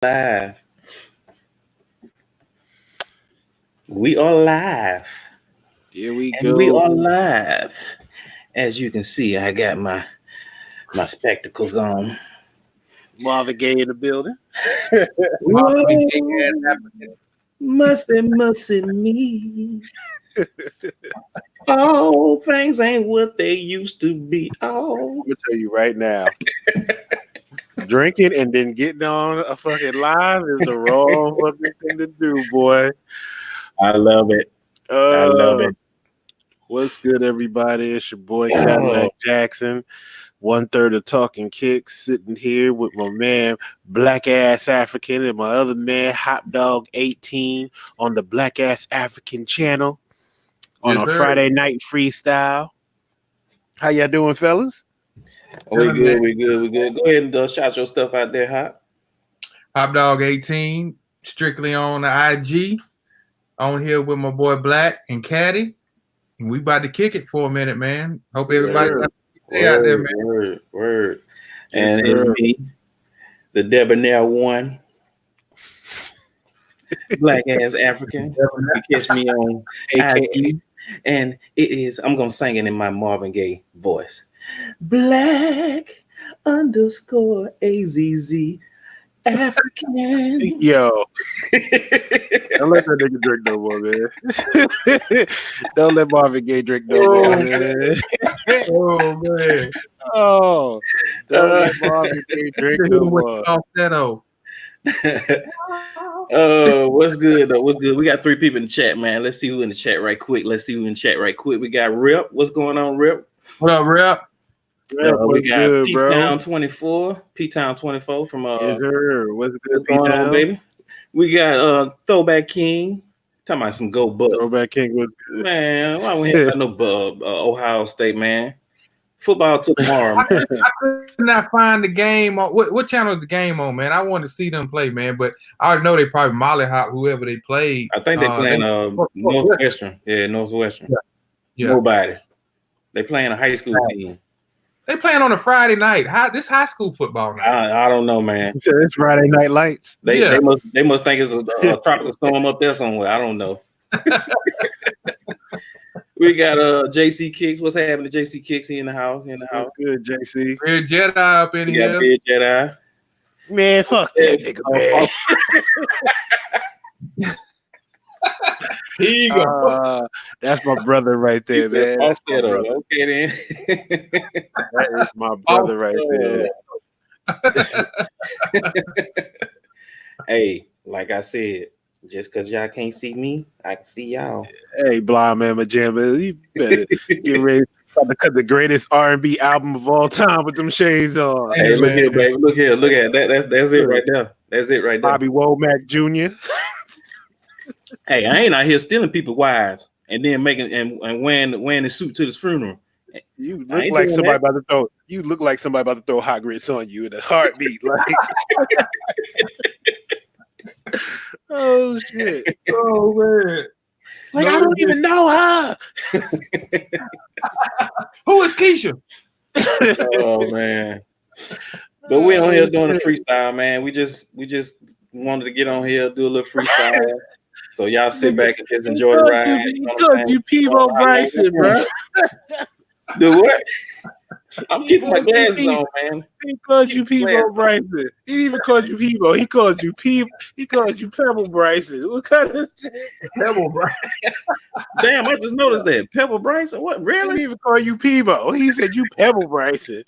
Live. We are live. Here we And we go. are live. As you can see, I got my spectacles on. Marvin Gaye in the building. Whoa, musty me. Oh, things ain't what they used to be. Oh, I'm gonna tell you right now. Drinking and then getting on a fucking live is the wrong fucking thing to do, boy. I love it. I love Uh, it. what's good, everybody? It's your boy Oh, Cadillac Jackson. 1/3 of Talking Kicks, sitting here with my man Black Ass African and my other man Hot Dog 18 on the Black Ass African channel on Yes, a sir. Friday night freestyle. How y'all doing, fellas? we good. We good. We good. Go ahead and shout your stuff out there, Hot. Hot Dog 18, strictly on the IG. On here with my boy Black and Caddy. And we about to kick it for a minute, man. Hope everybody Sir. got a day out there, man. Word. Yes, And it's sir. me, the debonair one, black ass African. You can catch me on AKA IG. And it is, I'm going to sing it in my Marvin Gaye voice. Black underscore AZZ African. Yo, don't let that nigga drink no more, man. Don't let Marvin Gaye drink no more, man. Oh, man. Oh, don't let Marvin Gaye drink no more. What's good though? What's good? We got 3 people in the chat, man. Let's see who in the chat right quick. We got Rip. What's going on, Rip? What up, Rep? We got good, P-Town bro? 24. P-Town 24 from Yes, sir. What's good, what's going on, P-Town? baby? We got Throwback King. Talking about some go Bucks. Throwback King was Man, why we ain't got no Ohio State, man? Football till tomorrow, man. I could not find the game on what channel is the game on, man. I wanted to see them play, man, but I already know they probably mollyhop whoever they played. I think they playing Northwestern. Yeah, Northwestern. Yeah. Nobody. They playing a high school team. They playing on a Friday night. This high school football night. I don't know, man. it's Friday Night Lights. They must think it's a tropical storm up there somewhere. I don't know. We got JC Kicks. What's happening to JC Kicks? He in the house. Good, JC. Red Jedi up in here. Red Jedi. Man, fuck that nigga, man. Here you go. That's my brother right there, man. That's my brother. Okay, then. That is my brother right there. Hey, like I said, just because y'all can't see me, I can see y'all. Hey, Blind Man Majamba, you better get ready to cut the greatest R&B album of all time with them shades on. Hey, look here, baby. Look at that. That's it right there. That's it right there. Bobby Womack Jr. Hey, I ain't out here stealing people's wives and then making and wearing the suit to this funeral. You look like somebody about to throw. You look like somebody about to throw hot grits on you in a heartbeat. Like, oh shit! Oh man! Like I don't even know her. Who is Keisha? Oh man! But we on here doing a freestyle, man. We just wanted to get on here, do a little freestyle. So y'all sit back and just enjoy the ride. You Peebo Bryson, bro. Do what? I'm keeping my glasses on, man. He called you Peebo Bryson. He didn't even called you Peebo. He called you He called you Pebble Bryson. What kind of Pebble Bryson? Damn, I just noticed that. Pebble Bryson? What? Really? He didn't even call you Peebo. He said you Pebble Bryson.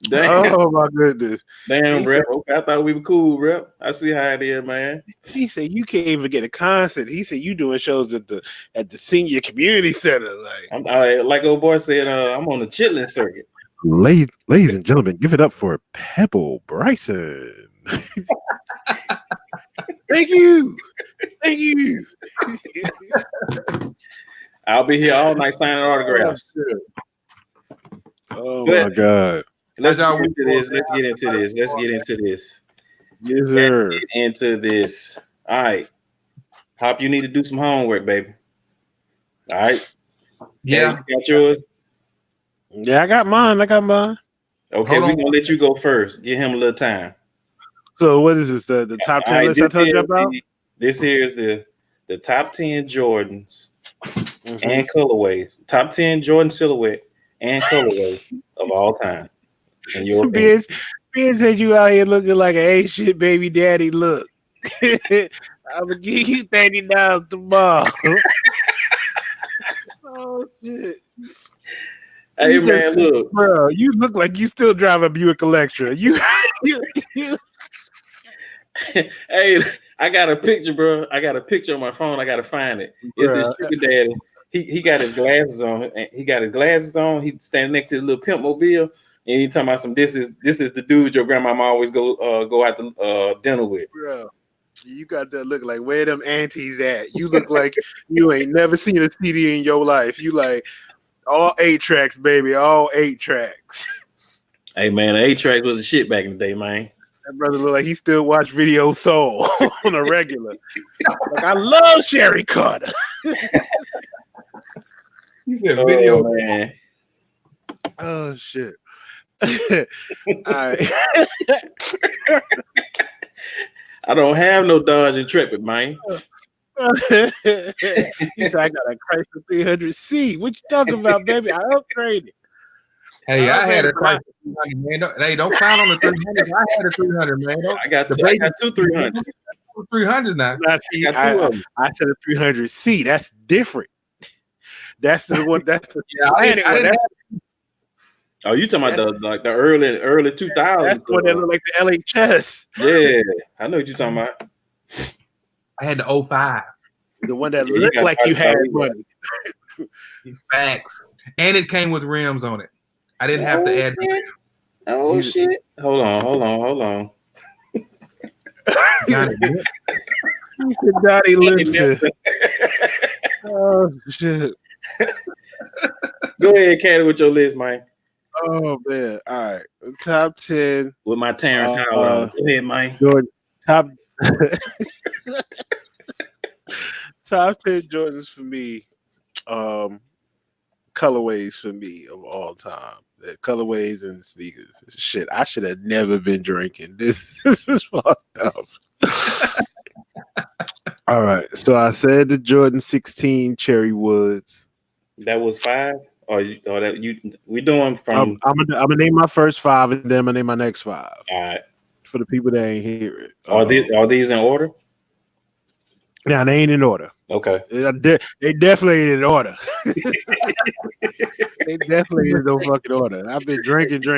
Damn. Oh my goodness. Damn, Rep. Okay, I thought we were cool, Rep. I see how it is, man. He said you can't even get a concert. He said you doing shows at the senior community center. Like old boy said, I'm on the chitlin circuit. Ladies and gentlemen, give it up for Pebble Bryson. Thank you. I'll be here all night signing autographs. Oh my God. Let's get into this. Yes, sir. Get into this. All right. Hop, you need to do some homework, baby. All right. Yeah. You got yours? Yeah, I got mine. Okay, we're gonna let you go first. Give him a little time. So what is this? The top 10 list I told you about? This here is the top 10 Jordans and Mm-hmm. colorways. Top 10 Jordan silhouette and colorway of all time. In your opinion. Ben said you out here looking like an ain't shit baby daddy. Look, I'm gonna give you $30 tomorrow. Oh shit! Hey man, look, bro, you look like you still drive a Buick Electra. You hey, I got a picture, bro. I got a picture on my phone. I gotta find it. It's this sugar daddy. He got his glasses on. He got his glasses on. He's standing next to the little pimp mobile, and he talking about some. This is the dude your grandmama always go out to dinner with. Bro, you got that look like where them aunties at. You look like you ain't never seen a CD in your life. You like all 8 tracks, baby, all 8 tracks. Hey man, the 8-track was a shit back in the day, man. That brother look like he still watch Video Soul on a regular. Like I love Sherry Carter. He said video. Man. Oh shit. All right. I don't have no Dodge Intrepid, man. He said I got a Chrysler 300C. What you talking about, baby? I upgraded. Hey, I had a Chrysler 300, man. Hey, don't count on the 300. I had a 300, man. I got two 300s. 300s now. I said a 300C. That's different. That's the one. That's the Oh, you talking about the early 2000s? That's the one that look like the LHS. Yeah, I know what you're talking about. I had the 05. The one that looked like you had money. Facts. And it came with rims on it. I didn't have to add. Oh shit! Hold on. He said Donnie Lipson. Oh shit! Go ahead, Candy, with your list, man. Oh man! All right, top 10 with my Terrence Howard. Go ahead, man. Top top 10 Jordans for me. Colorways for me of all time. Colorways and sneakers. Shit, I should have never been drinking. This is fucked up. All right, so I said the Jordan 16 Cherry Woods. That was 5, we doing from. I'm gonna name my first 5, and then I'm gonna name my next 5. All right, for the people that ain't hear it. Are these in order? Nah, they ain't in order. Okay, they definitely ain't in order. They definitely ain't in no fucking order. I've been drinking. You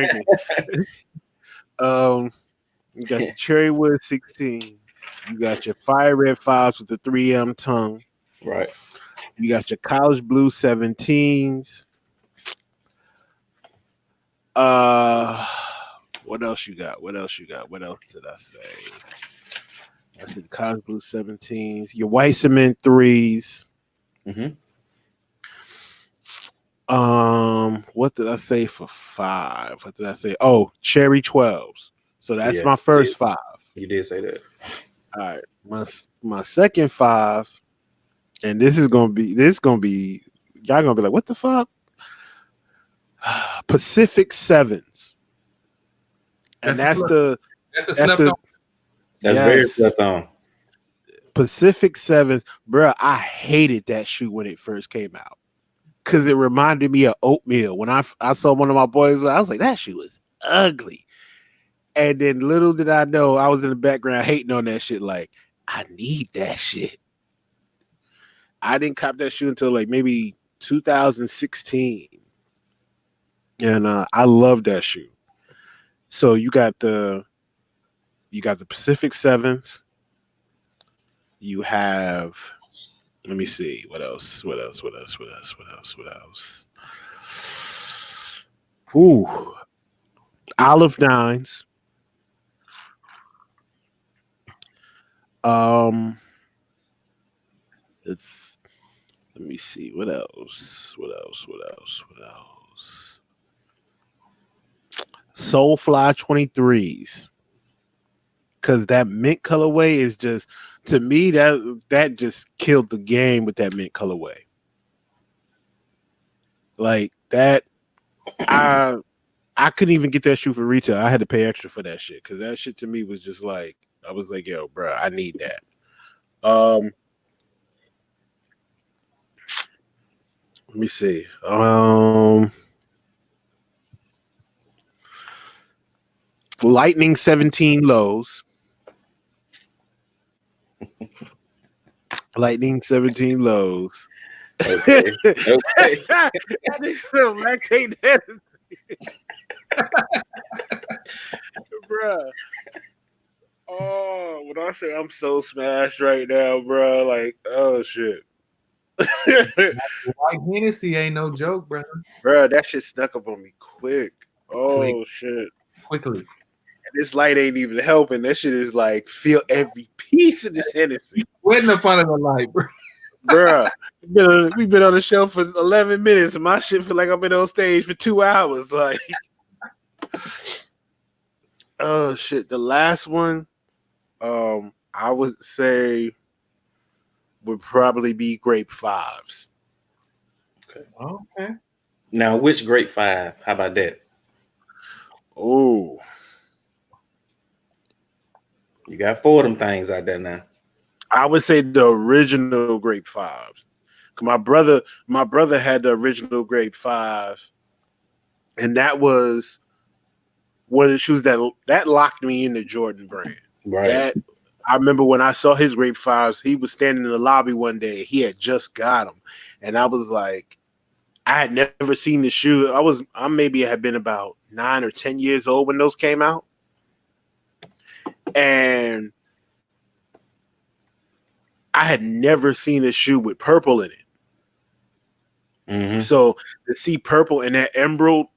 got your Cherry Wood 16. You got your Fire Red 5s with the 3M tongue. Right. You got your College Blue 17s. What else you got? What else did I say? I said College Blue 17s. Your White Cement 3s. Mm-hmm. What did I say for 5? What did I say? Oh, Cherry 12s. So that's my first 5. You did say that. All right. My second 5, and this is gonna be y'all gonna be like, what the fuck? Pacific 7s. And that's very slept on. Pacific 7s, bro. I hated that shoe when it first came out because it reminded me of oatmeal. When I saw one of my boys, I was like, that shoe is ugly. And then little did I know, I was in the background hating on that shit. Like, I need that shit. I didn't cop that shoe until like maybe 2016, and I love that shoe. So you got the Pacific 7s. You have, let me see, what else? Ooh, Olive 9s. Let me see, what else? Soulfly 23s. Because that mint colorway is just, to me, that just killed the game with that mint colorway. Like that, I couldn't even get that shoe for retail. I had to pay extra for that shit because that shit to me was just like I was like, yo, bro, I need that. Let me see. Lightning 17 lows. Lightning 17 lows. Okay. Okay. I think so. Lactate that. Bruh. Oh, when I say I'm so smashed right now, bro, like, oh shit. White Hennessy ain't no joke, brother. Bro, that shit snuck up on me quick. Oh Quick. shit. Quickly. And this light ain't even helping. That shit is like feel every piece of this Hennessy. Waiting up under the light, bro. Bruh. We've been on the show for 11 minutes and my shit feel like I've been on stage for 2 hours. Like, oh shit. The last one, I would say would probably be Grape 5s. Okay. Now, which Grape 5? How about that? Oh, You got 4 of them things out there now. I would say the original Grape 5s. My brother had the original Grape 5, and that was one of the shoes that locked me in the Jordan brand. Right. I remember when I saw his Grape 5s, he was standing in the lobby one day. He had just got them, and I was like, I had never seen the shoe. I maybe had been about 9 or 10 years old when those came out, and I had never seen a shoe with purple in it. Mm-hmm. So to see purple and that emerald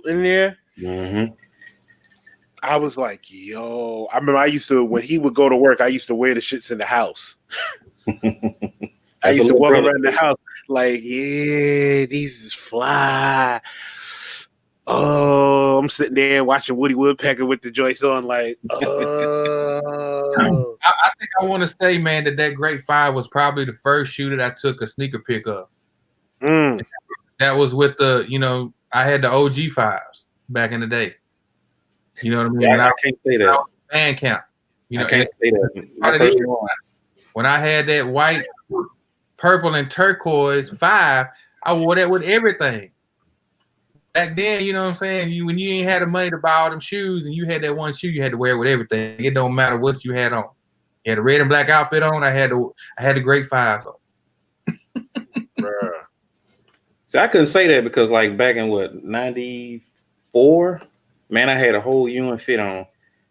in there, mm-hmm. I was like, yo. I remember when he would go to work, I used to wear the shits in the house. I used to walk around the house like, yeah, these is fly. Oh, I'm sitting there watching Woody Woodpecker with the joints on, like, oh. I think I want to say, man, that Grape 5 was probably the first shoe that I took a sneaker pick of. That was with I had the OG 5s back in the day. You know what I mean? Yeah, I can't say that. Band camp. I can't say that. When I had that white, purple, and turquoise 5, I wore that with everything. Back then, you know what I'm saying? When you ain't had the money to buy all them shoes and you had that one shoe, you had to wear it with everything. It don't matter what you had on. You had a red and black outfit on. I had the Grape 5s on. So I couldn't say that because like back in 94, man, I had a whole Ewan fit on,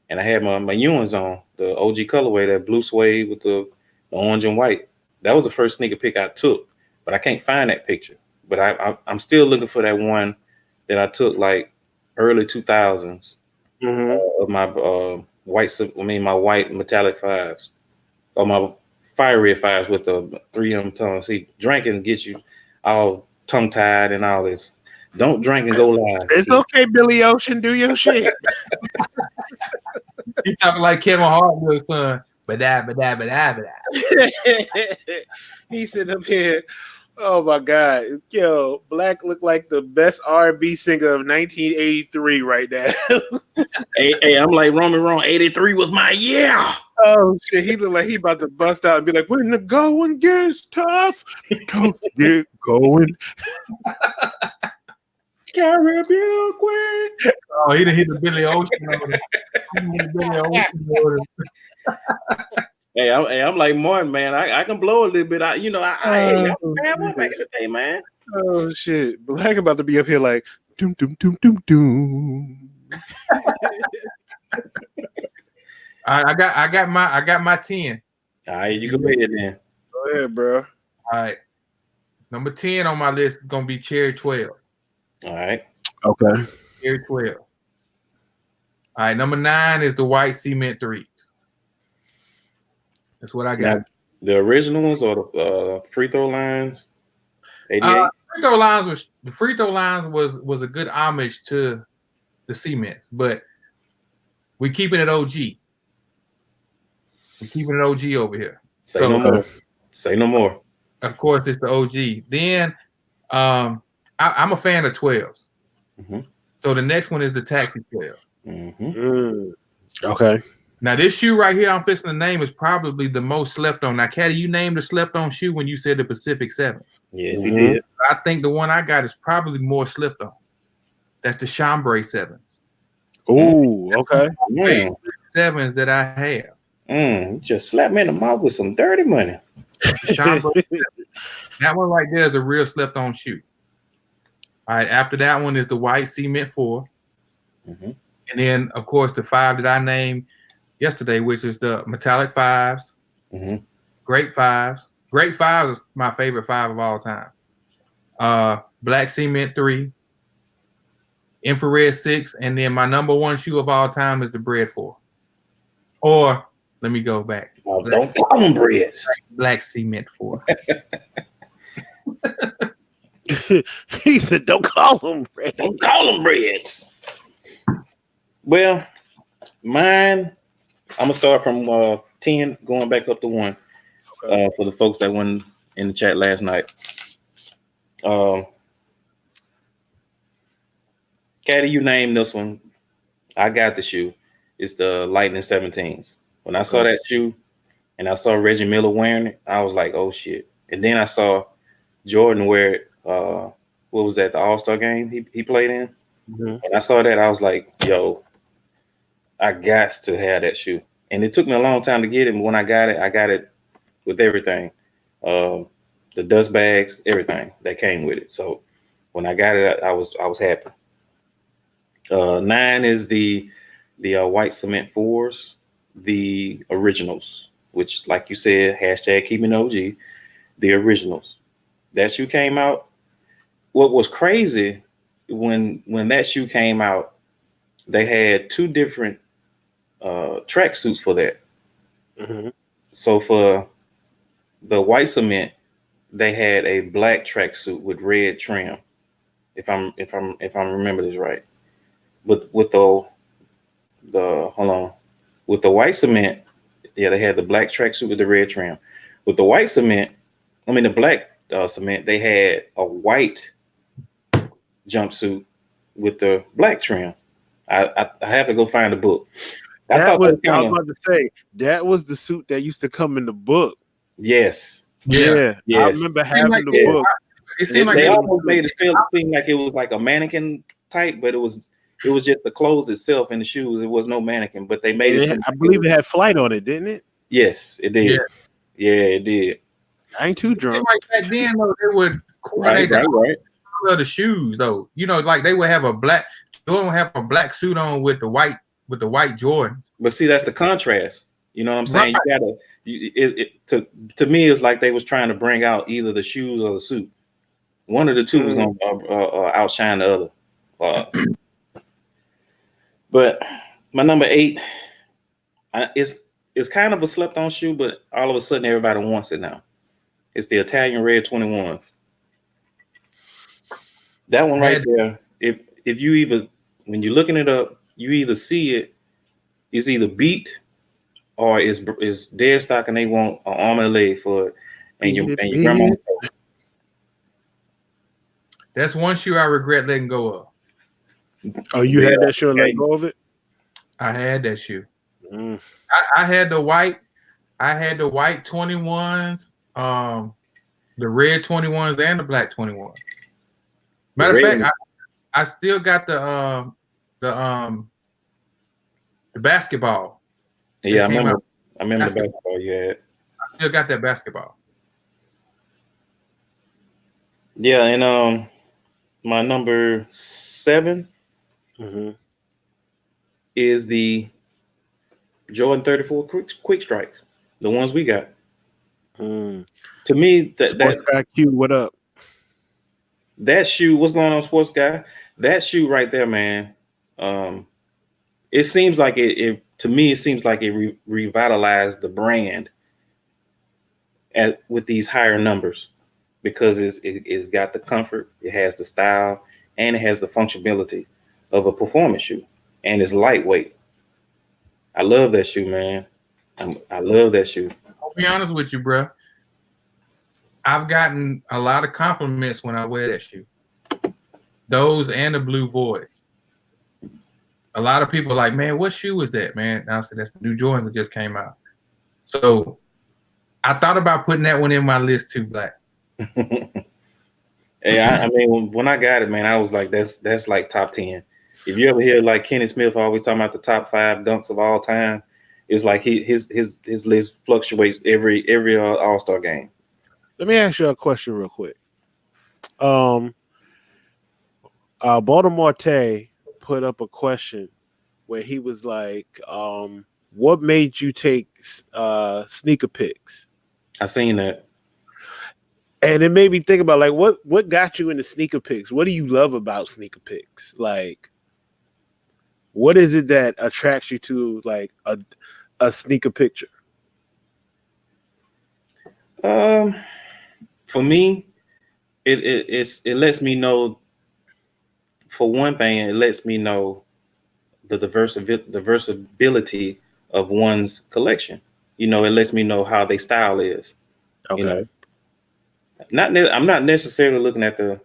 and I had my Ewans on, the OG colorway, that blue suede with the orange and white. That was the first sneaker pick I took, but I can't find that picture. But I'm still looking for that one that I took like early 2000s of my my white metallic 5s, or my fire red 5s with the 3M tongue. See, drinking gets you all tongue-tied and all this. Don't drink and go live. It's okay, Billy Ocean. Do your shit. He talking like Kevin Hart's son. Ba-da. He's sitting up here. Oh my God. Yo, Black looked like the best R&B singer of 1983 right now. hey, I'm like Roman Wrong. 83 was my year. Oh shit, he looked like he about to bust out and be like, when the going gets tough, don't get going. Caribbean Queen. Oh, he done hit the Billy Ocean on it. Hey, I'm like Martin, man. I can blow a little bit. I had one back in the day, man. Oh shit, Black about to be up here like doom doom doom doom doom. I got my 10. All right, you go ahead then. Go ahead, bro. All right, number 10 on my list is gonna be Cherry 12. All right. Okay. Cherry 12. All right, number 9 is the white cement 3s. That's what I got. Now, the original ones or the free throw lines? 88? The free throw lines was a good homage to the cements, but we keeping it OG. We're keeping it OG over here. Say no more. Say no more. Of course, it's the OG. Then I'm a fan of 12s. Mm-hmm. So the next one is the Taxi 12. Okay. Now this shoe right here I'm fixing to name is probably the most slept on. Now, Caddy, you named the slept on shoe when you said the Pacific Sevens. Yes, he did. I think the one I got is probably more slept on. That's the Chambray Sevens. Oh, okay. Sevens that I have. You just slapped me in the mouth with some dirty money. Chambray that one right there is a real slept on shoe. All right, after that one is the white Cement 4. And then, of course, the 5 that I named yesterday, which is the metallic 5s, great 5s. Great 5s is my favorite 5 of all time. Black Cement 3, infrared 6, and then my number 1 shoe of all time is the Bread 4. Or let me go back. Don't call them breads. Black Cement 4. He said, "Don't call them breads. Don't call them breads." Well, mine, I'm gonna start from 10, going back up to 1. For the folks that went in the chat last night. Caddy, you named this one. I got the shoe. It's the Lightning 17s. When I saw that shoe and I saw Reggie Miller wearing it, I was like, oh shit. And then I saw Jordan wear it. What was that? The All-Star game he played in? And I saw that, I was like, yo, I got to have that shoe. And it took me a long time to get it. But when I got it with everything. The dust bags, everything that came with it. So when I got it, I was happy. 9 is the white Cement 4s, the originals, which, like you said, hashtag keeping OG, the originals. That shoe came out. What was crazy when that shoe came out, they had 2 different track suits for that. So for the white Cement, they had a black tracksuit with red trim. If I'm remember this right. With the white Cement, yeah, they had the black tracksuit with the red trim. With the white Cement, the black Cement, they had a white jumpsuit with the black trim. I have to go find the book. I was about to say that was the suit that used to come in the book. Yes. Yeah. Yes. I remember having the book. It seemed like they almost made it seem like it was like a mannequin type, but it was just the clothes itself and the shoes. It was no mannequin, but they made it. I believe it had Flight on it, didn't it? Yes, it did. Yeah, it did. I ain't too drunk. Like back then, though, they would coordinate the shoes, though. You know, like they would have Jordan would have a black suit on with the white Jordans. But see, that's the contrast. You know what I'm saying? Right. You gotta. To me, it's like they was trying to bring out either the shoes or the suit. One of the two was gonna outshine the other. But my number 8, it's kind of a slept-on shoe, but all of a sudden everybody wants it now. It's the Italian Red 21s. That one right there. If you when you're looking it up, you either see it, it's either beat or it's dead stock, and they want an arm and a leg for it, and your grandma. That's one shoe I regret letting go of. Oh, you had that shoe and let go of it? I had that shoe. I had the white. I had the white 21s, the red 21s, and the black 21s. Matter of fact, I still got the basketball. Yeah, I remember the basketball you had. I still got that basketball. Yeah, and my number 7 is the Jordan 34 quick strikes, the ones we got. To me, that guy Q, what up? That shoe, what's going on, sports guy? That shoe right there, man. It seems like it to me. It seems like it revitalized the brand with these higher numbers, because it's got the comfort, it has the style, and it has the functionality of a performance shoe, and it's lightweight. I love that shoe, man. I love that shoe. I'll be honest with you, bro. I've gotten a lot of compliments when I wear that shoe. Those and the blue voids. a lot of people are like, man, what shoe is that, man? And I said, that's the new Jordans that just came out. So I thought about putting that one in my list too, Black. Hey, I mean, when I got it, man, I was like, that's like top 10. If you ever hear like Kenny Smith always talking about the top 5 dunks of all time, it's like his list fluctuates every All-Star game. Let me ask you a question real quick. Baltimore Tay put up a question where he was like, what made you take sneaker pics? I seen that. And it made me think about like what got you into sneaker pics? What do you love about sneaker pics? Like, what is it that attracts you to like a sneaker picture? For me, it lets me know. For one thing, it lets me know the diversibility of one's collection. You know, it lets me know how their style is. Okay. You know, I'm not necessarily looking at the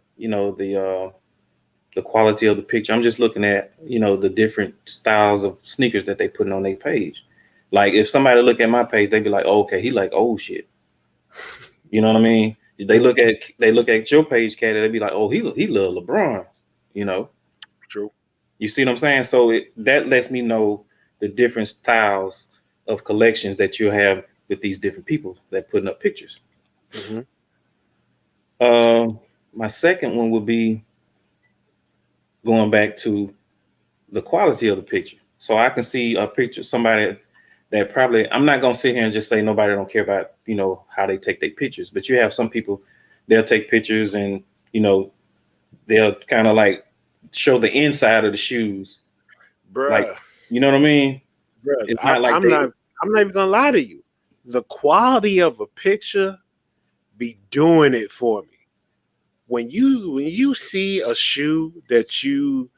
quality of the picture. I'm just looking at the different styles of sneakers that they putting on their page. Like if somebody look at my page, they'd be like, oh, okay, he like old shit. You know what I mean? They look at your page, Cat, they'd be like, oh, he love LeBron. You know. True. You see what I'm saying? So that lets me know the different styles of collections that you have with these different people that putting up pictures. Mm-hmm. My second one would be going back to the quality of the picture. So I can see a picture, somebody that probably, I'm not going to sit here and just say nobody don't care about, how they take their pictures, but you have some people, they'll take pictures and, they'll kind of like show the inside of the shoes. Bruh. Like, you know what I mean? Bruh, It's not like I'm not even gonna lie to you. The quality of a picture be doing it for me. When you see a shoe that you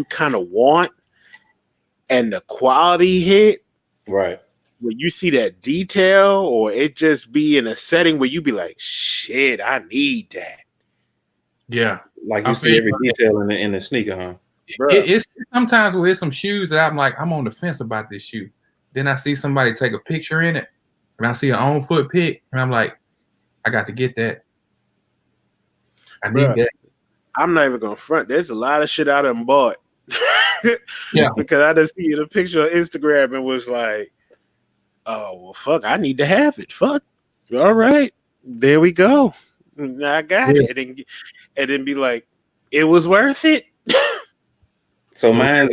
kind of want and the quality hit, right. When you see that detail or it just be in a setting where you be like, shit, I need that. Yeah. Like you see every detail in the sneaker, huh? It's sometimes where there's some shoes that I'm like, I'm on the fence about this shoe. Then I see somebody take a picture in it, and I see an on foot pic, and I'm like, I got to get that. I need that. I'm not even gonna front. There's a lot of shit I done bought. Yeah. Because I just see the picture on Instagram and was like, oh well, fuck, I need to have it. Fuck. All right, there we go. I got it, and then be like, it was worth it. So mine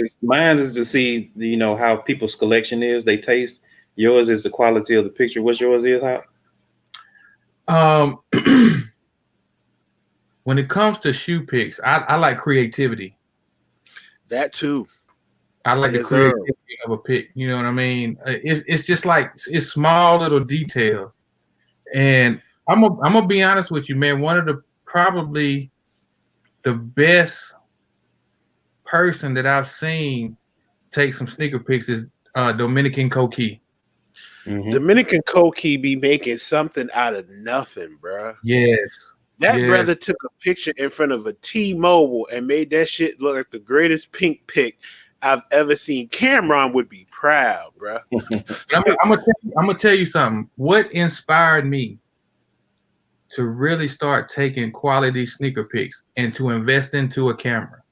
is to see how people's collection is, they taste. Yours is the quality of the picture. What's yours is, how? When it comes to shoe picks, I like creativity. That too. I like the creativity of a pick. You know what I mean? It's just like it's small little details. And I'm gonna be honest with you, man. One of the probably the best person that I've seen take some sneaker pics is Dominican Coquille. Mm-hmm. Dominican Coquille be making something out of nothing, bro. Yes. That brother took a picture in front of a T-Mobile and made that shit look like the greatest pink pic I've ever seen. Cameron would be proud, bro. I'm gonna tell you something. What inspired me to really start taking quality sneaker pics and to invest into a camera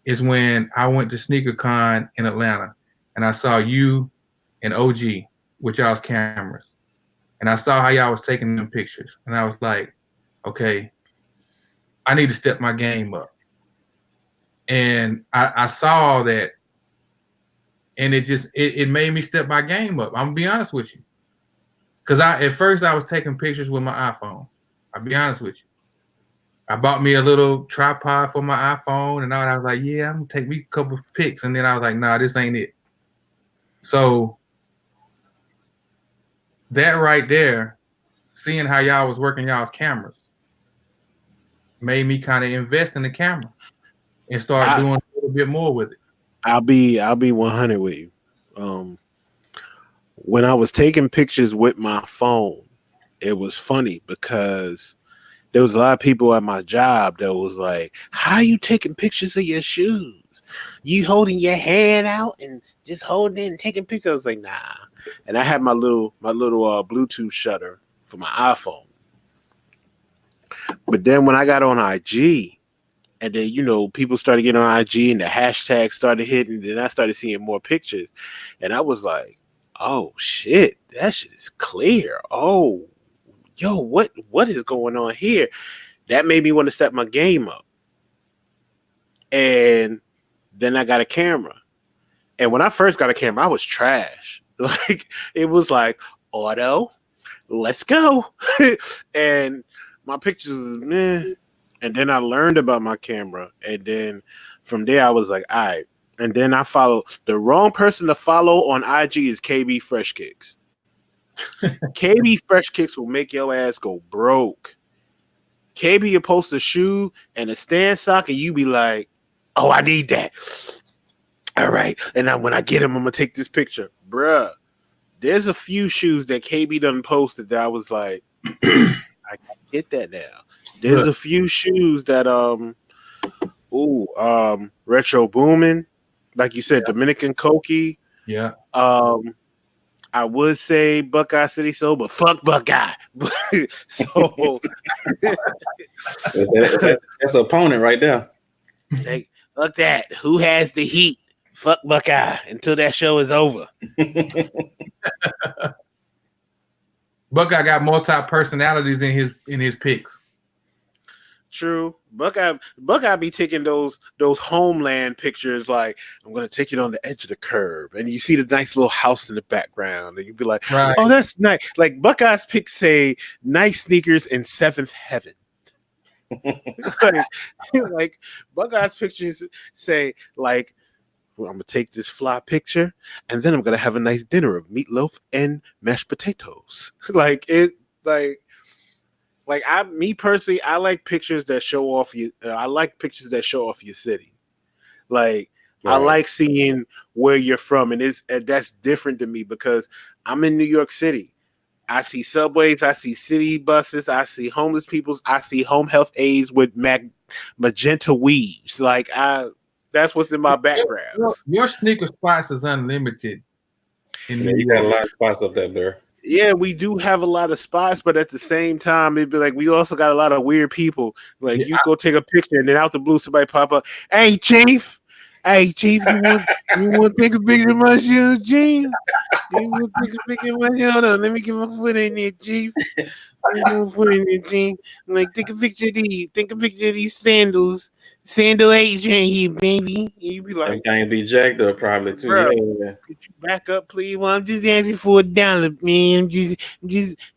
is when I went to SneakerCon in Atlanta and I saw you and OG with y'all's cameras. And I saw how y'all was taking them pictures. And I was like, okay, I need to step my game up. And I saw that, and it made me step my game up. I'm gonna be honest with you. Because at first I was taking pictures with my iPhone. I'll be honest with you. I bought me a little tripod for my iPhone, and I was like, yeah, I'm gonna take me a couple of pics. And then I was like, nah, this ain't it. So that right there, seeing how y'all was working y'all's cameras, made me kind of invest in the camera and start doing a little bit more with it. I'll be 100 with you. When I was taking pictures with my phone, it was funny because there was a lot of people at my job that was like, how are you taking pictures of your shoes? You holding your hand out and just holding it and taking pictures. I was like, nah. And I had my little Bluetooth shutter for my iPhone. But then when I got on IG, and then people started getting on IG, and the hashtag started hitting, and then I started seeing more pictures, and I was like, oh shit, that shit is clear. Oh, yo, what is going on here? That made me want to step my game up. And then I got a camera. And when I first got a camera, I was trash. Like, it was like, auto, let's go. And my pictures was meh. And then I learned about my camera. And then from there, I was like, all right. And then I follow. The wrong person to follow on IG is KB Fresh Kicks. KB Fresh Kicks will make your ass go broke. KB will post a shoe and a stand sock, and you be like, oh, I need that. All right. And then when I get him, I'm going to take this picture. Bruh, there's a few shoes that KB done posted that I was like, I can get that now. There's a few shoes that, Retro Boomin', like you said, Dominican Cokie. Yeah. I would say Buckeye City Soul, but fuck Buckeye. So that's an opponent right there. Hey, look that. Who has the heat? Fuck Buckeye until that show is over. Buckeye got multi-personalities in his picks. True. Buckeye be taking those homeland pictures, like, I'm gonna take it on the edge of the curb, and you see the nice little house in the background, and you'd be like, right. Oh, that's nice. Like, Buckeye's pics say nice sneakers in seventh heaven. like Buckeye's pictures say, like, well, I'm gonna take this fly picture, and then I'm gonna have a nice dinner of meatloaf and mashed potatoes. Me personally, I like pictures that show off you. I like pictures that show off your city. Like, right. I like seeing where you're from, and that's different to me because I'm in New York City. I see subways, I see city buses, I see homeless people, I see home health aides with magenta weaves. Like, that's what's in my background. Your sneaker spots is unlimited. You got a lot of spots up there. Yeah, we do have a lot of spots, but at the same time, it'd be like we also got a lot of weird people. Like, you go take a picture, and then out the blue, somebody pop up. Hey, Chief, you want to take a picture of my shoes, Chief? You want to take a picture of my shoes? Hold on, let me get my foot in there, Chief. I'm like, take a picture of these. Take a picture of these sandals. Sandal H right here, baby. You be like, I'm be jacked up probably too. Bro, could you back up, please? Well, I'm just asking for $1, man. I'm just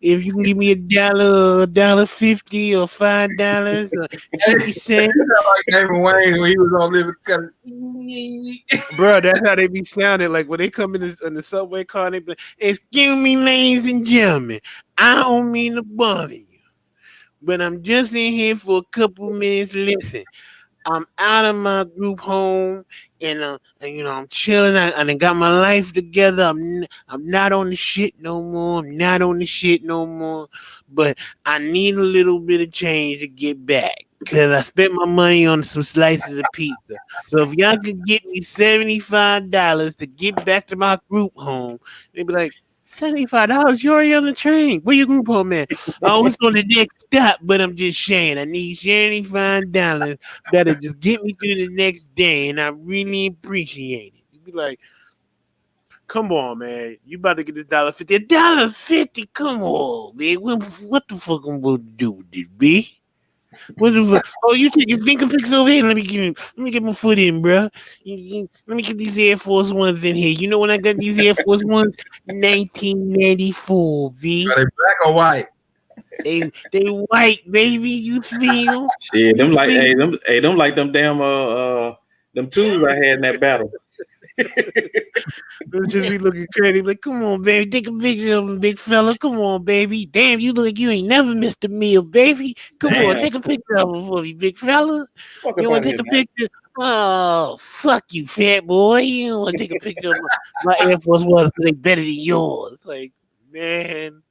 if you can give me $1, $1.50 or $5 or 50 cents. Like David Wayne when he was on living. Bro, that's how they be sounding. Like, when they come in the subway car, they be like, excuse me, ladies and gentlemen, I don't mean to bother you, but I'm just in here for a couple minutes. Listen, I'm out of my group home, and I'm chilling. I done got my life together. I'm not on the shit no more. But I need a little bit of change to get back, because I spent my money on some slices of pizza. So if y'all could get me $75 to get back to my group home, they'd be like, $75? You're already on the train. Where your group home at? Oh, it's on the next stop, but I'm just saying, I need $75 that'll just get me through the next day, and I really appreciate it. You'd be like, come on, man. You about to get this $1.50. $1.50? Come on, man. What the fuck I'm going to do with this, B? What the fuck? Oh, you take your finger pics over here. Let me get my foot in, bro. Let me get these Air Force Ones in here. You know when I got these Air Force Ones? 1994, V. Are they black or white? They white, baby. You feel? Shit, them like them damn them tools I had in that battle. They'll just be looking crazy. Like, come on, baby, take a picture of him, big fella. Come on, baby. Damn, you look like you ain't never missed a meal, baby. Come on, take a picture of him for me, big fella. You want to take a picture? Oh, fuck you, fat boy. You don't want to take a picture of my Air Force Ones because they better than yours. Like, man.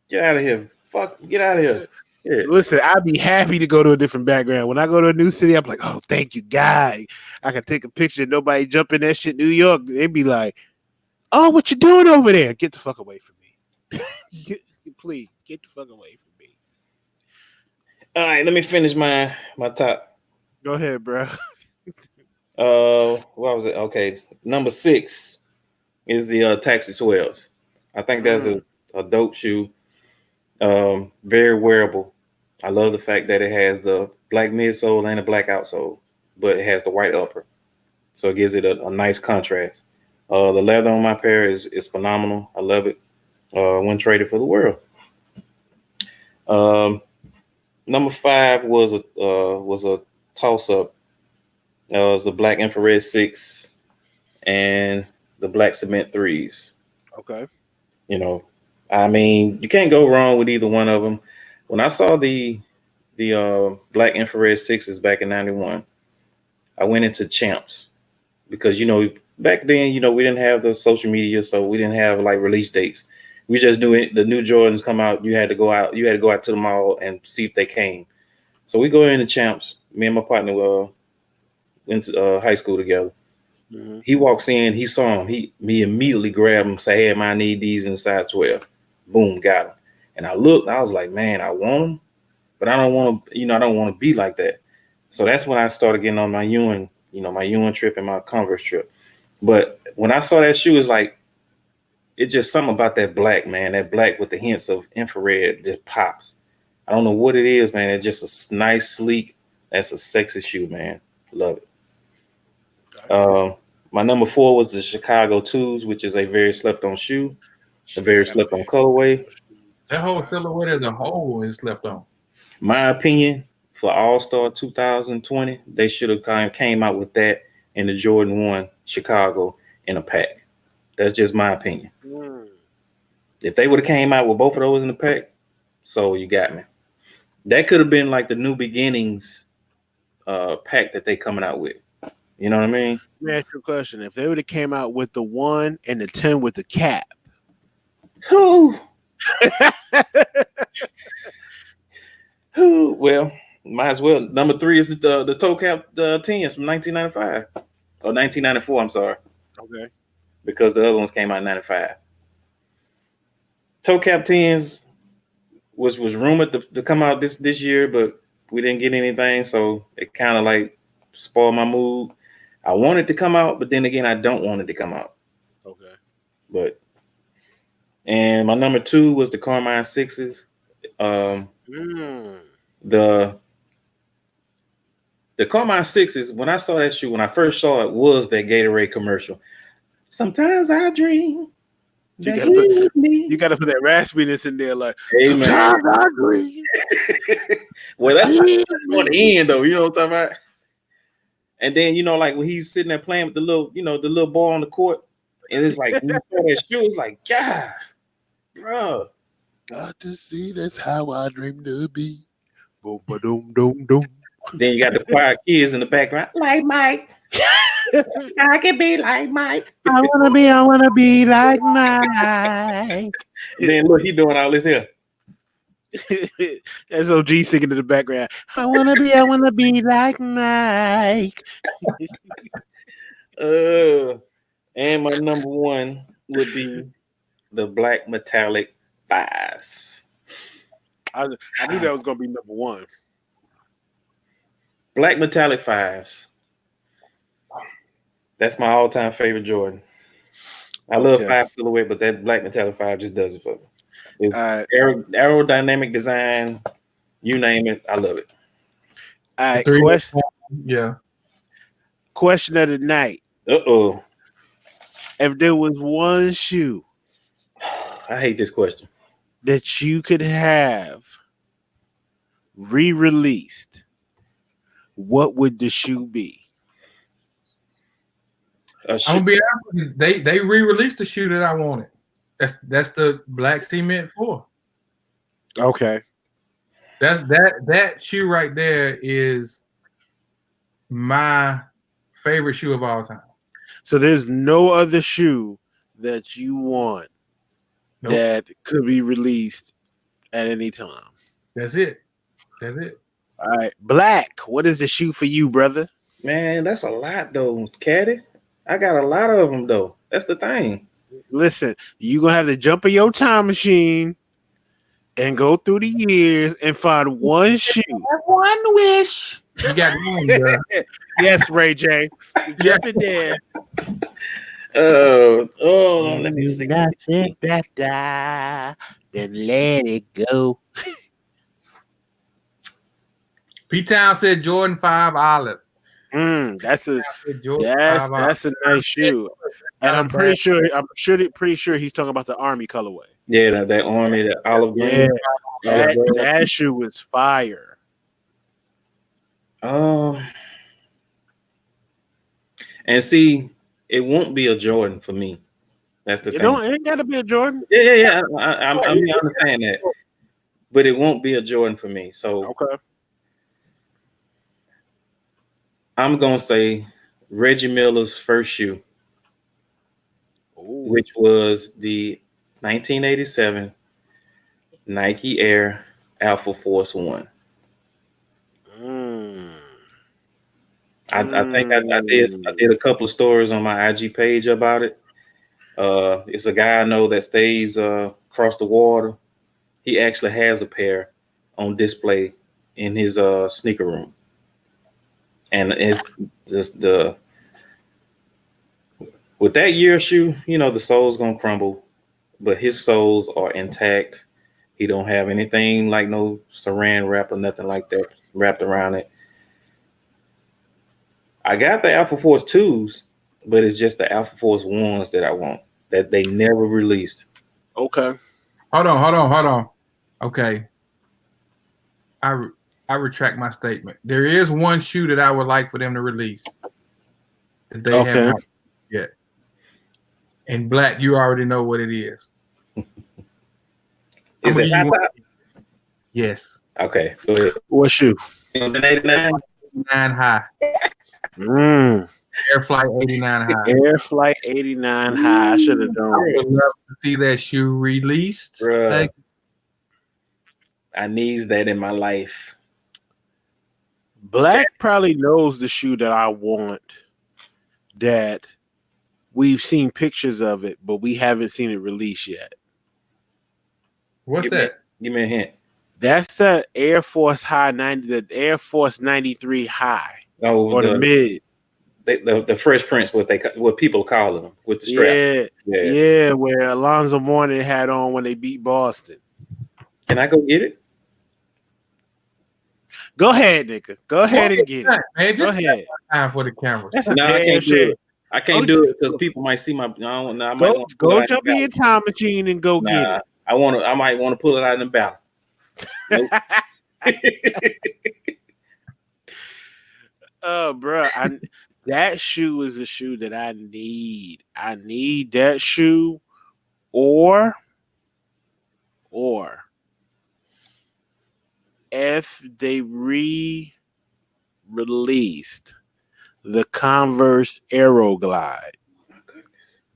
Get out of here. Fuck, get out of here. Yeah. Listen, I'd be happy to go to a different background. When I go to a new city, I'm like, oh, thank you, God. I can take a picture. Nobody jump in that shit. New York, they'd be like, oh, what you doing over there? Get the fuck away from me. Please, get the fuck away from me. All right, let me finish my top. Go ahead, bro. What was it? Okay, number 6 is the Taxi 12s. I think that's a dope shoe. Very wearable. I love the fact that it has the black midsole and the black outsole, but it has the white upper, so it gives it a nice contrast. The leather on my pair is phenomenal. I love it. Wouldn't trade it for the world. Um, Number 5 was a toss up. It was the black infrared 6 and the black cement 3s. Okay. You know, I mean, you can't go wrong with either one of them. When I saw the black infrared 6s back in '91, I went into Champs because back then we didn't have the social media, so we didn't have like release dates. We just knew it, the new Jordans come out. You had to go out. You had to go out to the mall and see if they came. So we go into Champs. Me and my partner went to high school together. Mm-hmm. He walks in. He saw him. He immediately grabbed him. Say, "Hey, man, I need these in size 12." Boom, got him. And I looked. I was like, "Man, I want them, but I don't want to. I don't want to be like that." So that's when I started getting on my Ewan, my Ewan trip and my Converse trip. But when I saw that shoe, it's like it's just something about that black, man. That black with the hints of infrared just pops. I don't know what it is, man. It's just nice, sleek. That's a sexy shoe, man. Love it. My number 4 was the Chicago 2s, which is a very slept on shoe, a very slept on colorway. That whole silhouette as a whole is slept on. My opinion, for All Star 2020, they should have came out with that and the Jordan 1 Chicago in a pack. That's just my opinion. If they would have came out with both of those in the pack, so you got me. That could have been like the new beginnings pack that they coming out with. You know what I mean? Let me ask you a question. If they would have came out with the 1 and the 10 with the cap, who? Well, might as well. Number 3 is the toe cap 10s from 1995 or 1994. I'm sorry. Okay. Because the other ones came out in 95. Toe cap 10s was rumored to come out this year, but we didn't get anything, so it kind of like spoiled my mood. I want it to come out, but then again, I don't want it to come out. Okay. And my number 2 was the Carmine 6s. The Carmine 6s, when I saw that shoe, when I first saw it, was that Gatorade commercial. Sometimes I dream. You gotta put that raspiness in there, like, hey, sometimes I dream. Well, that's on the end, though. You know what I'm talking about? And then, like when he's sitting there playing with the little ball on the court, and it's like, when you saw that shoe, it's like, God, bro. Got to see, that's how I dream to be. Boom, ba doom, doom, doom. Then you got the quiet kids in the background, like Mike. I can be like Mike. I wanna be like Mike. Then look, he doing all this here. SOG singing in the background. I wanna be like Mike. And my number 1 would be the black metallic 5s. I knew that was gonna be number 1. Black metallic 5s. That's my all-time favorite Jordan. I love 5 silhouette, but that black metallic 5 just does it for me. It's aerodynamic design, you name it, I love it. All right, question of the night. If there was one shoe, I hate this question, that you could have re-released, what would the shoe be? I'm gonna be honest with you, they re-released the shoe that I wanted. That's the black cement 4. Okay. That shoe right there is my favorite shoe of all time. So there's no other shoe that you want that could be released at any time. That's it. That's it. All right, Black. What is the shoe for you, brother? Man, that's a lot though, Caddy. I got a lot of them though. That's the thing. Listen, you gonna have to jump in your time machine and go through the years and find one shoe. One wish. You got one, bro. Yes, Ray J. Jump in there. Let me see. Nothing better than let it go. P-Town said Jordan 5 Olive. That's a Jordan 5 Olive. that's a nice shoe, and I'm pretty sure he's talking about the Army colorway. Yeah, that army, that olive green. Yeah, that shoe was fire. And see, it won't be a Jordan for me. That's the thing. It ain't gotta be a Jordan. Yeah. I understand that, but it won't be a Jordan for me. So Okay, I'm gonna say Reggie Miller's first shoe, which was the 1987 Nike Air Alpha Force One. I think I did a couple of stories on my IG page about it. It's a guy I know that stays across the water. He actually has a pair on display in his sneaker room, and it's just with that year shoe. You know the sole's gonna crumble, but his soles are intact. He don't have anything like no saran wrap or nothing like that wrapped around it. I got the Alpha Force 2s, but it's just the Alpha Force 1s that I want that they never released. Okay. Hold on. Okay. I retract my statement. There is one shoe that I would like for them to release that they haven't yet. And Black, you already know what it is. Is it high top? Yes. Okay, go ahead. What shoe? Is it 89? 89 high. Air Flight 89 high. Air Flight 89 high. I should have done. I would love to see that shoe released. Bruh, I need that in my life. Black probably knows the shoe that I want. That we've seen pictures of it, but we haven't seen it released yet. What's that? Give me a hint. That's the Air Force High 90, the Air Force 93 High. Oh, or the mid. The Fresh Prince, what people call them with the strap. Yeah, where Alonzo Mourning had on when they beat Boston. Can I go get it? Go ahead, nigga. Go ahead and get it. Man, go ahead. Time for the camera. No, I can't do it. I can't do it because people might see my. Go jump in your time machine and go get it. I might want to pull it out in the battle. Nope. Bro, that shoe is a shoe that I need. I need that shoe, or if they re-released the Converse Aero Glide,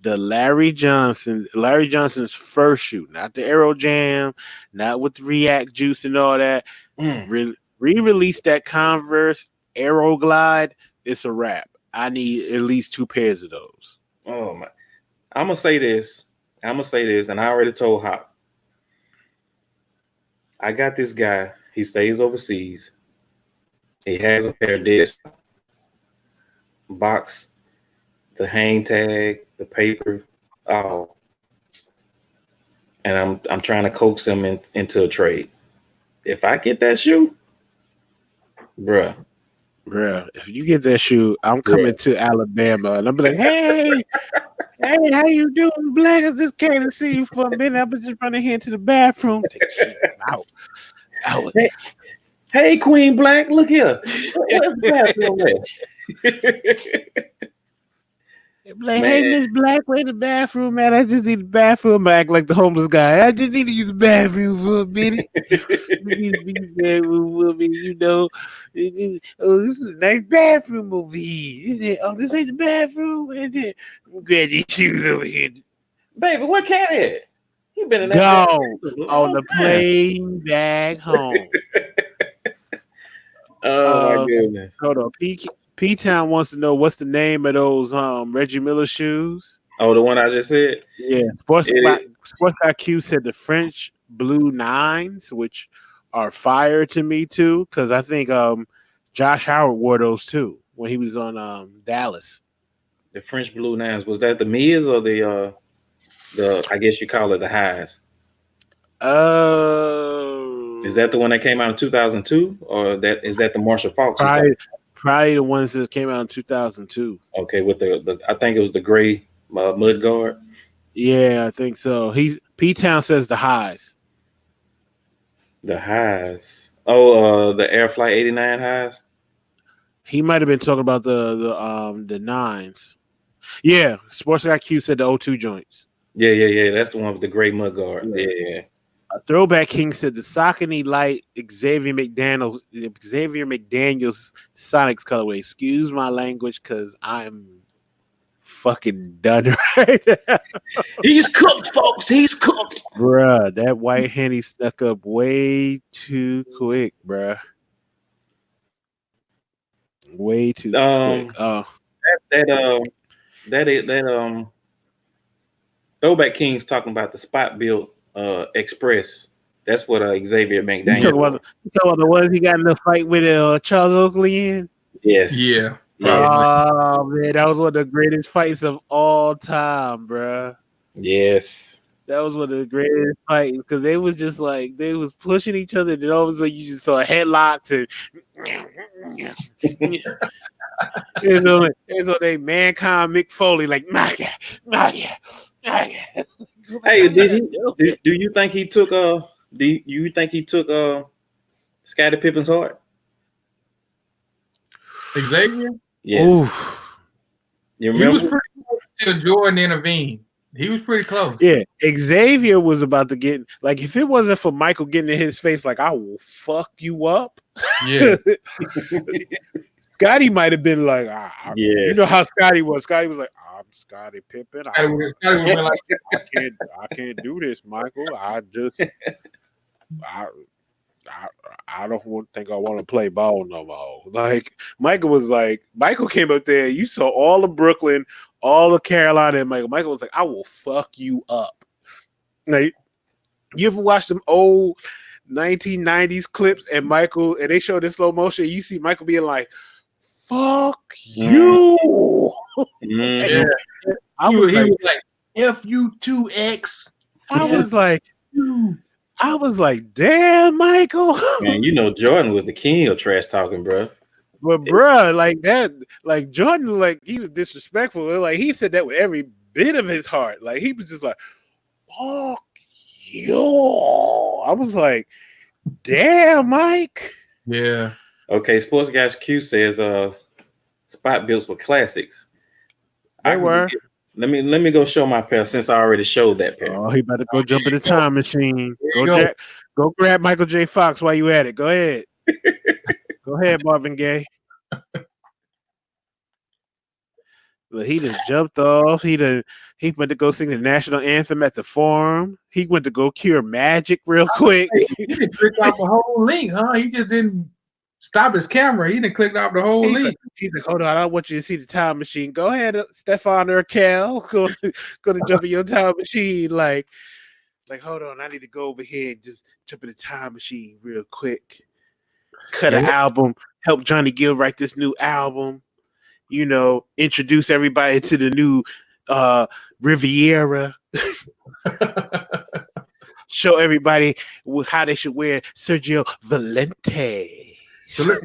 the Larry Johnson's first shoe, not the Aero Jam, not with the React Juice and all that. Re-release that Converse Aero Glide. It's a wrap. I need at least 2 pairs of those. Oh my! I'm gonna say this, and I already told Hop. I got this guy. He stays overseas. He has a pair of dead box, the hang tag, the paper, all. And I'm trying to coax him into a trade. If I get that shoe, bruh, if you get that shoe, I'm coming to Alabama and I'm like, hey, how you doing, Black? I just came to see you for a minute. I'm just running here to the bathroom. Out. Hey, Queen Black, look here. Where's the bathroom at? Like, hey, Miss Black, where's the bathroom at? I just need the bathroom. I act like the homeless guy. I just need to use the bathroom for a minute. Oh, this is a nice bathroom over here. Oh, this ain't the bathroom. I'm glad these shoes over here. Baby, what cat is? He been in that on the plane back home. Oh my goodness. Hold on. P Town wants to know what's the name of those Reggie Miller shoes. Oh, the one I just said. Yeah, Sports IQ said the French Blue Nines, which are fire to me too, because I think Josh Howard wore those too when he was on Dallas. The French Blue Nines, was that the Miz or the I guess you call it the highs? Is that the one that came out in 2002, or is that the Marshall Falks? Probably the ones that came out in 2002. Okay, with the I think it was the gray mud guard. Yeah, I think so. P Town says the highs. The highs. Oh, the Air Flight 89 highs. He might have been talking about the nines. Yeah, Sports IQ said the O2 joints. Yeah. That's the one with the gray mud guard. Yeah. Throwback King said the Saucony Light Xavier McDaniels Sonics colorway. Excuse my language, because I'm fucking done right now. He's cooked, folks. He's cooked. Bruh, that white handy stuck up way too quick, bruh. Way too quick. Oh. That Throwback King's talking about the spot built Express. That's what Xavier McDaniel. You talking about the ones he got in the fight with Charles Oakley in? Yes. Yeah. Yes. Oh man, that was one of the greatest fights of all time, bruh. Yes. That was one of the greatest fights because they was just like they was pushing each other. Then all of a sudden you just saw headlocks and so they Mankind Mick Foley like Hey, do you think he took Scottie Pippen's heart? Xavier? Yes. Ooh. You He was remember? pretty close until Jordan intervened. He was pretty close. Yeah, Xavier was about to get like if it wasn't for Michael getting in his face, like I will fuck you up. Yeah. Scotty might have been like, you know how Scotty was. Scotty was like, I'm Scottie Pippen. Scotty would have been like, I can't do this, Michael. I don't think I want to play ball no more. Like Michael came up there. You saw all of Brooklyn, all of Carolina, and Michael was like, I will fuck you up. Like, you ever watch them old 1990s clips and they show this slow motion? You see Michael being like, fuck you. Yeah. He was like F-U-2-X. I was like, damn, Michael. Man, you know Jordan was the king of trash talking, bro. But bruh, like that, like Jordan, like he was disrespectful. Like he said that with every bit of his heart. Like he was just like, fuck you. I was like, damn, Mike. Yeah. Okay, Sports Guys Q says spot builds were classics. They were. Let me go show my pair since I already showed that pair. Oh, he better go jump in the time machine. Go grab Michael J. Fox while you at it. Go ahead. Go ahead, Marvin Gaye. But he just jumped off. He went to go sing the national anthem at the Forum. He went to go cure magic real quick. He didn't click off the whole link, huh? He just didn't stop his camera. He didn't click off the whole link. He's like, hold on, I want you to see the time machine. Go ahead, Stefan or Cal. Go to jump in your time machine. Like, hold on, I need to go over here and just jump in the time machine real quick. Cut an album, help Johnny Gill write this new album. You know, introduce everybody to the new Riviera. Show everybody how they should wear Sergio Valente. So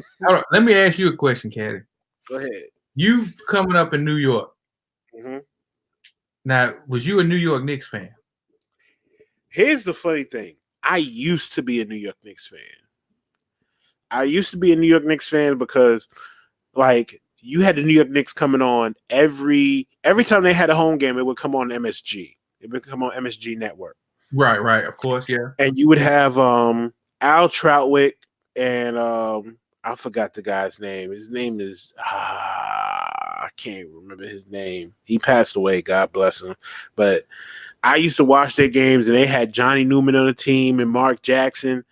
let me ask you a question, Caddy. Go ahead. You coming up in New York. Mm-hmm. Now, was you a New York Knicks fan? Here's the funny thing. I used to be a New York Knicks fan. I used to be a New York Knicks fan because, like, you had the New York Knicks coming on every time they had a home game, it would come on MSG. It would come on MSG Network. Right, of course, yeah. And you would have Al Troutwick and I forgot the guy's name. His name is I can't remember his name. He passed away, God bless him. But I used to watch their games, and they had Johnny Newman on the team and Mark Jackson.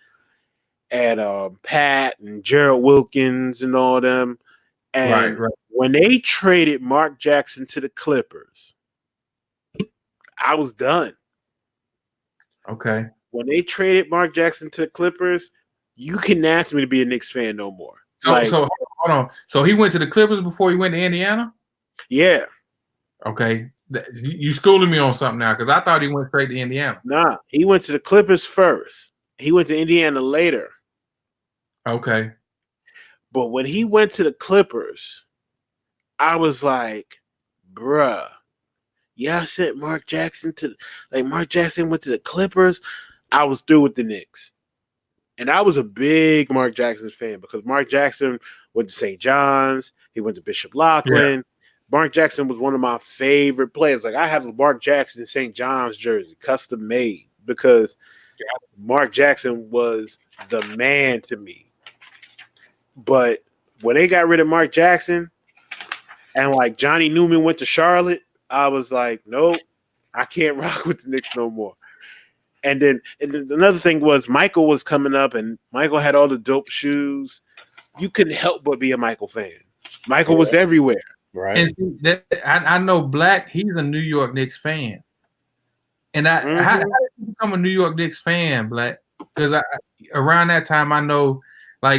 and Pat and Gerald Wilkins and all them. And right. when they traded Mark Jackson to the Clippers, I was done. Okay. When they traded Mark Jackson to the Clippers, you couldn't ask me to be a Knicks fan no more. So hold on. So he went to the Clippers before he went to Indiana? Yeah. Okay. You schooling me on something now because I thought he went straight to Indiana. Nah, he went to the Clippers first. He went to Indiana later. Okay. But when he went to the Clippers, I was like, bruh, I sent Mark Jackson Mark Jackson went to the Clippers. I was through with the Knicks. And I was a big Mark Jackson fan because Mark Jackson went to St. John's. He went to Bishop Loughlin. Yeah. Mark Jackson was one of my favorite players. Like I have a Mark Jackson St. John's jersey, custom made, because Mark Jackson was the man to me. But when they got rid of Mark Jackson and like Johnny Newman went to Charlotte, I was like, nope, I can't rock with the Knicks no more. And then another thing was Michael was coming up, and Michael had all the dope shoes. You couldn't help but be a Michael fan. Michael was everywhere. Right. And see, I know Black, he's a New York Knicks fan. And how did you become a New York Knicks fan, Black? Because around that time, I know, I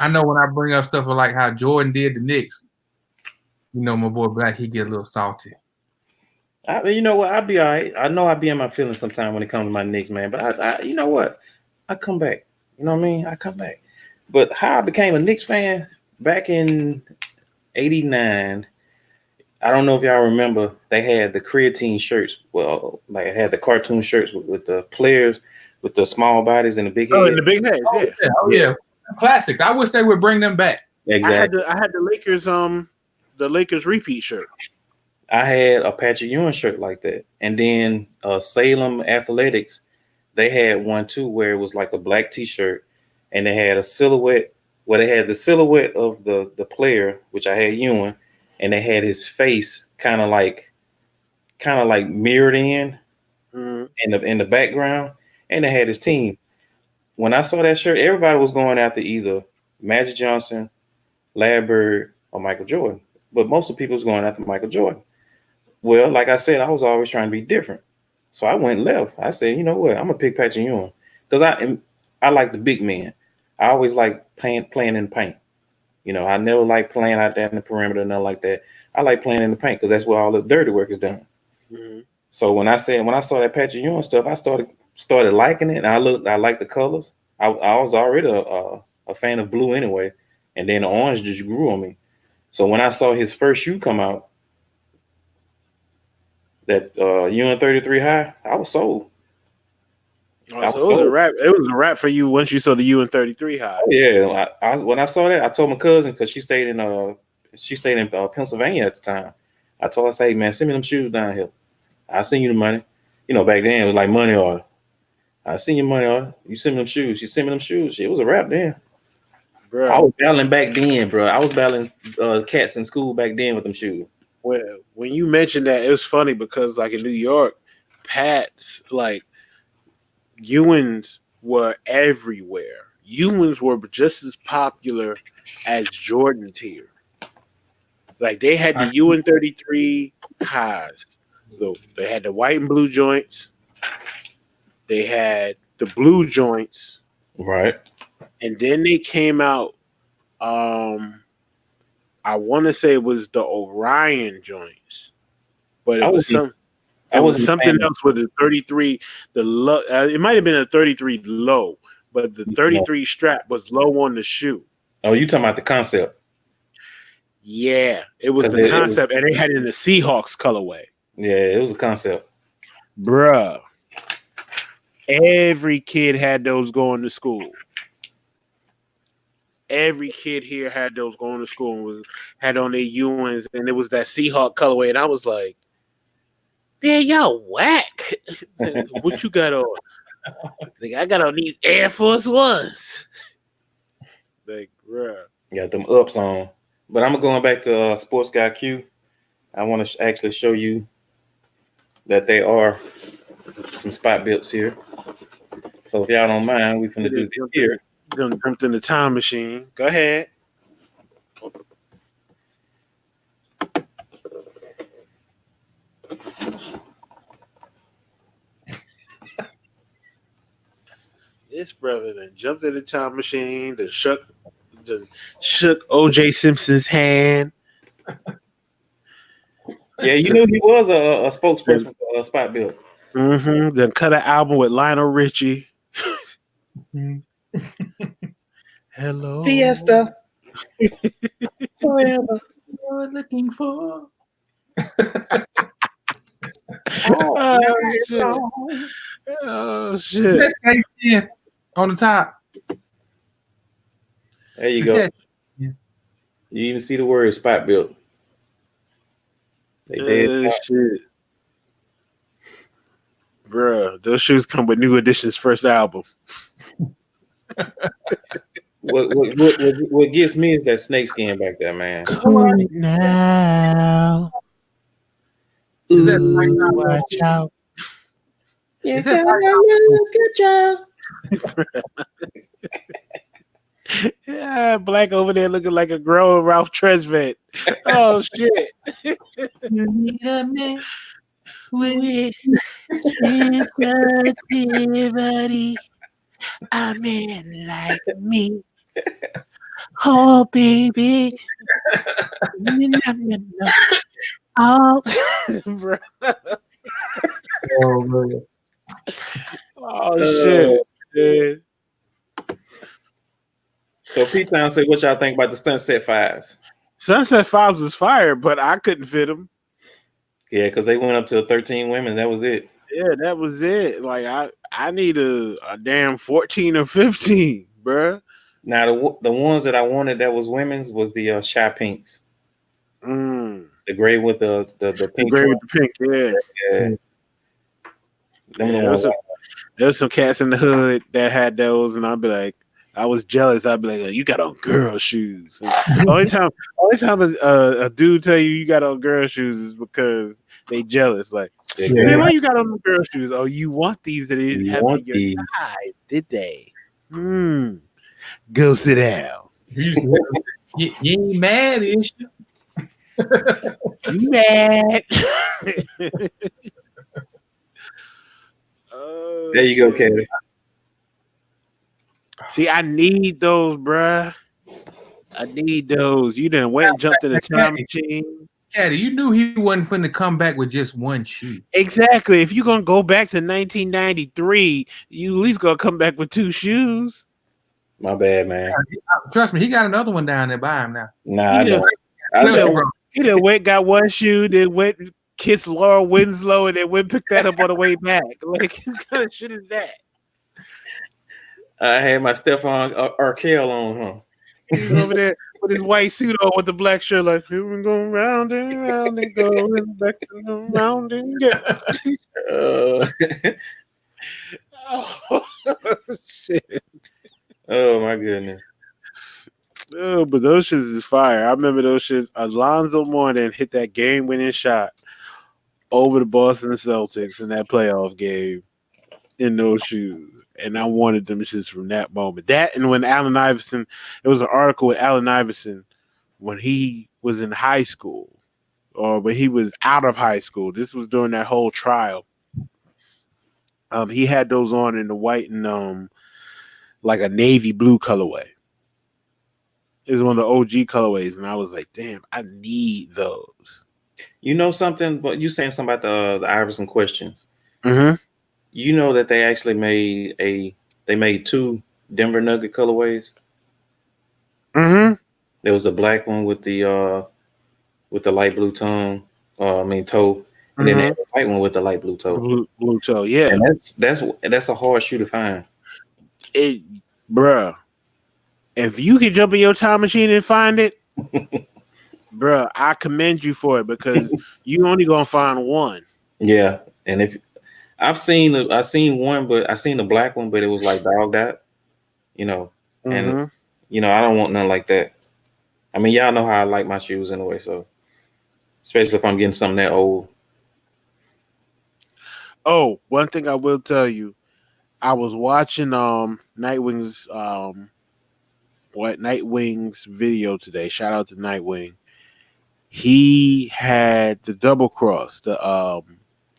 know when I bring up stuff like how Jordan did the Knicks, you know, my boy Black, he get a little salty. You know what? I'll be all right. I know I'll be in my feelings sometime when it comes to my Knicks, man. But I you know what? I come back. You know what I mean? I come back. But how I became a Knicks fan back in '89, I don't know if y'all remember, they had the creatine shirts. Well, like it had the cartoon shirts with the players with the small bodies and the big heads. Oh, and the big heads, yeah. Oh, yeah. Classics. I wish they would bring them back. Exactly. I had the Lakers repeat shirt. I had a Patrick Ewing shirt like that. And then Salem Athletics, they had one too where it was like a black t-shirt and they had a silhouette. Well, they had the silhouette of the player, which I had Ewing, and they had his face kind of like mirrored in the background, and they had his team. When I saw that shirt, everybody was going after either Magic Johnson, Larry Bird, or Michael Jordan. But most of the people was going after Michael Jordan. Well, like I said, I was always trying to be different. So I went left. I said, you know what? I'm going to pick Patrick Ewing. Because I like the big man. I always like playing in the paint. You know, I never like playing out there in the perimeter, nothing like that. I like playing in the paint because that's where all the dirty work is done. Mm-hmm. So when I saw that Patrick Ewing stuff, I started liking it. And I liked the colors. I was already a fan of blue anyway. And then the orange just grew on me. So when I saw his first shoe come out, that Ewing 33 high, I was sold. Oh, so it was a wrap. It was a wrap for you once you saw the Ewing 33 high. Oh, yeah, when I saw that, I told my cousin because she stayed in Pennsylvania at the time. I told her, "Say, hey, man, send me them shoes down here. I'll send you the money." You know, back then it was like money order. I send you money order. You send me them shoes. She sent me them shoes. It was a wrap then. Bro. I was battling back then, bro. I was battling cats in school back then with them shoes. Well, when you mentioned that, it was funny because, like in New York, Pat's Ewings were everywhere. Ewings were just as popular as Jordans here. Like they had the Ewing 33 highs. So they had the white and blue joints. They had the blue joints. Right. And then they came out. I want to say it was the Orion joints, but it was something else with the 33. The low, it might have been a 33 low, but the 33 strap was low on the shoe. Oh, you talking about the concept? Yeah, it was the concept, and they had it in the Seahawks colorway. Yeah, it was a concept, bruh. Every kid had those going to school. Every kid here had those going to school and had on their Ewings, and it was that Seahawk colorway. And I was like, man, y'all whack. What you got on? Like, I got on these Air Force Ones. Like, bruh. Got them ups on. But I'm going back to Sports Guy Q. I want to actually show you that they are some spot builds here. So if y'all don't mind, we finna do this here. Done jumped in the time machine. Go ahead. This brother then jumped in the time machine. Then shook O.J. Simpson's hand. Yeah, you knew he was a spokesperson for Spot Bill. Then cut an album with Lionel Richie. Hello. Fiesta. Forever. You're looking for. Oh, shit. Oh, shit. That's Snakeskin on the top. There you go. You even see the word Spot Bill. They did. Shit. Bruh, those shoes come with New Edition's first album. What gets me is that snakeskin back there, man. Come on now. Is that Ooh, watch out. Is that Yeah, Black over there looking like a grown Ralph Tresvant. Oh shit. You need a man With sensitivity, a man like me. Oh baby. Oh, bro. Oh, man. Oh shit. Dude. So P-Town said, what y'all think about the Sunset Fives? Sunset Fives was fire, but I couldn't fit them. Yeah, because they went up to 13 women. That was it. Yeah, that was it. Like I need a damn 14 or 15, bruh. Now the ones that I wanted that was women's was the Shy Pinks. The gray with the pink. Gray with the pink, yeah. There was some cats in the hood that had those, and I'd be like, I was jealous. I'd be like, you got on girl shoes. only time a dude tell you got on girl shoes is because they jealous. Like, man, why you got on girl shoes? Oh, you want these that didn't have your size, did they? Go sit down. You ain't mad, is you? You mad? There you go, Katie. See, I need those, bruh. I need those. You done went and jumped in the time machine. Caddy, you knew he wasn't finna come back with just one shoe. Exactly. If you're gonna go back to 1993, you at least gonna come back with two shoes. My bad, man. Trust me, he got another one down there by him now. Nah, he done went, got one shoe, then went kissed Laura Winslow, and then went pick that up on the way back. Like, what kind of shit is that? I had my Stephon Arkell on, huh? He's over there with his white suit on with the black shirt, like, here we go round and round and going back and round and yeah. Oh, shit. Oh, my goodness. Oh, but those shits is fire. I remember those shits. Alonzo Mourning hit that game-winning shot over the Boston Celtics in that playoff game in those shoes. And I wanted them shits from that moment. That and when Allen Iverson, it was an article with Allen Iverson when he was in high school or when he was out of high school. This was during that whole trial. He had those on in the white and like a navy blue colorway. It was one of the OG colorways, and I was like, damn, I need those. You know something? But you saying something about the Iverson questions. Mm-hmm. You know that they actually made two Denver Nugget colorways. Mm-hmm. There was a black one with the light blue toe, and then the white one with the light blue toe. Blue toe, yeah. And that's a hard shoe to find. Bruh. If you can jump in your time machine and find it, bruh, I commend you for it because you only gonna find one. Yeah, and if I seen one, but I seen the black one, but it was like dogged out, and I don't want nothing like that. I mean, y'all know how I like my shoes anyway, so especially if I'm getting something that old. Oh, one thing I will tell you, I was watching Nightwing's what Nightwing's video today. Shout out to Nightwing. He had the double cross, the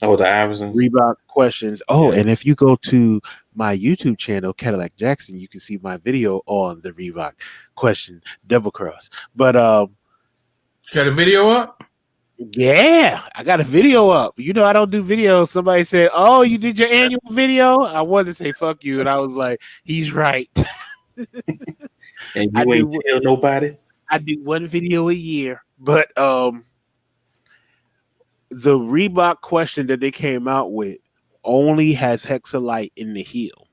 the Iverson Reebok questions. Oh, yeah. And if you go to my YouTube channel, Cadillac Jackson, you can see my video on the Reebok question double cross. But you got a video up? Yeah, I got a video up. You know, I don't do videos. Somebody said, "Oh, you did your annual video?" I wanted to say "fuck you," and I was like, "He's right." And you ain't tell nobody. I do one video a year, but the Reebok question that they came out with only has Hexalite in the heel.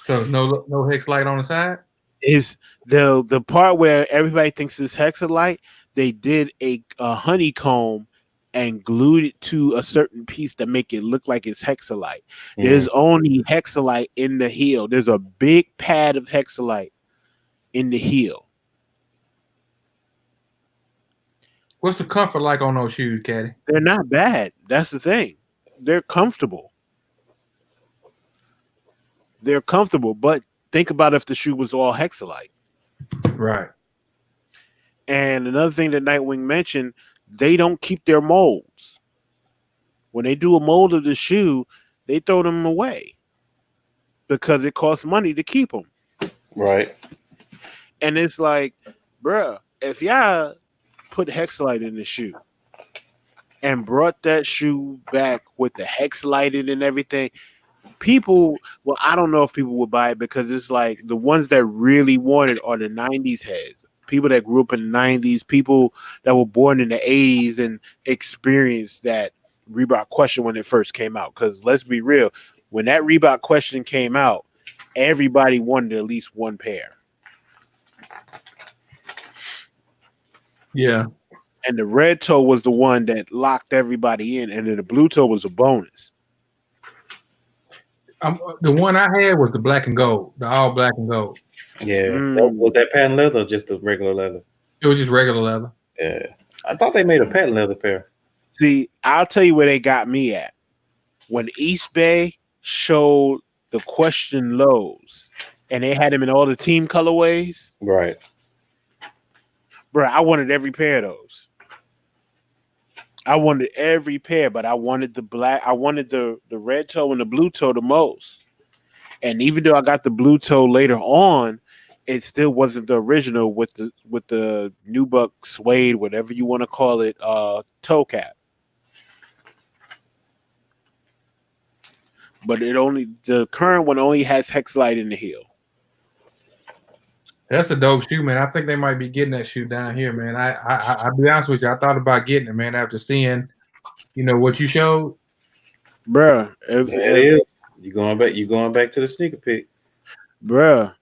So there's no Hexalite on the side? Is the part where everybody thinks it's Hexalite, they did a honeycomb and glued it to a certain piece to make it look like it's Hexalite. There's only Hexalite in the heel. There's a big pad of Hexalite in the heel. What's the comfort like on those shoes, Caddy? They're not bad. That's the thing. They're comfortable. They're comfortable, but think about if the shoe was all Hexalite. Right. And another thing that Nightwing mentioned, they don't keep their molds. When they do a mold of the shoe, they throw them away because it costs money to keep them. Right. And it's like, bruh, if y'all put Hexalite in the shoe and brought that shoe back with the Hexalite and everything, people, well, I don't know if people would buy it because it's like the ones that really want it are the 90s heads. People that grew up in the 90s, people that were born in the 80s and experienced that Reebok question when it first came out. Because let's be real, when that Reebok question came out, everybody wanted at least one pair. Yeah. And the red toe was the one that locked everybody in, and then the blue toe was a bonus. The one I had was the black and gold, the all black and gold. Yeah. Was that patent leather or just the regular leather? It was just regular leather. Yeah. I thought they made a patent leather pair. See, I'll tell you where they got me at. When East Bay showed the question lows and they had them in all the team colorways. Right. Bro, I wanted every pair of those. I wanted every pair, but I wanted the black. I wanted the red toe and the blue toe the most. And even though I got the blue toe later on, it still wasn't the original with the Nubuck suede, whatever you want to call it, toe cap. But the current one only has Hexalite in the heel. That's a dope shoe, man. I think they might be getting that shoe down here, man. I'll be honest with you. I thought about getting it, man, after seeing, what you showed. Bruh. It is. You going back to the sneaker pick. Bruh.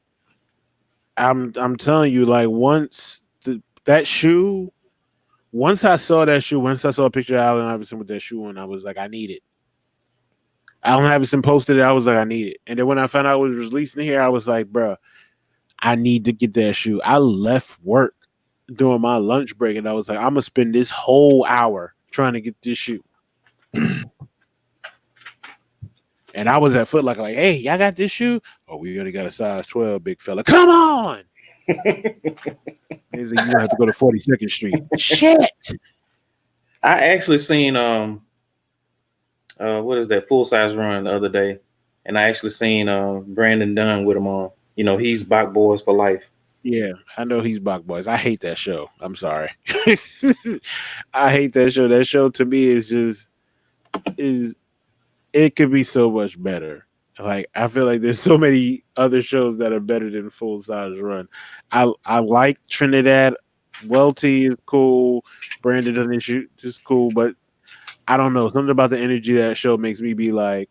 I'm telling you, like once that shoe, once I saw a picture of Allen Iverson with that shoe on, I was like, I need it. Allen Iverson posted it, I was like, I need it. And then when I found out it was releasing here, I was like, bruh, I need to get that shoe. I left work during my lunch break and I was like, I'm gonna spend this whole hour trying to get this shoe. And I was at Foot Locker like, hey, y'all got this shoe? Oh, we only got a size 12, big fella. Come on. He's like, you don't have to go to 42nd Street. Shit. I actually seen what is that Full Size Run the other day, and I actually seen Brandon Dunn with him on. He's Bach Boys for life. Yeah, I know he's Bach Boys. I hate that show. I'm sorry. I hate that show. That show to me is it could be so much better. Like I feel like there's so many other shows that are better than Full Size Run. I like Trinidad. Welty is cool. Brandon doesn't shoot just cool, but I don't know. Something about the energy of that show makes me be like,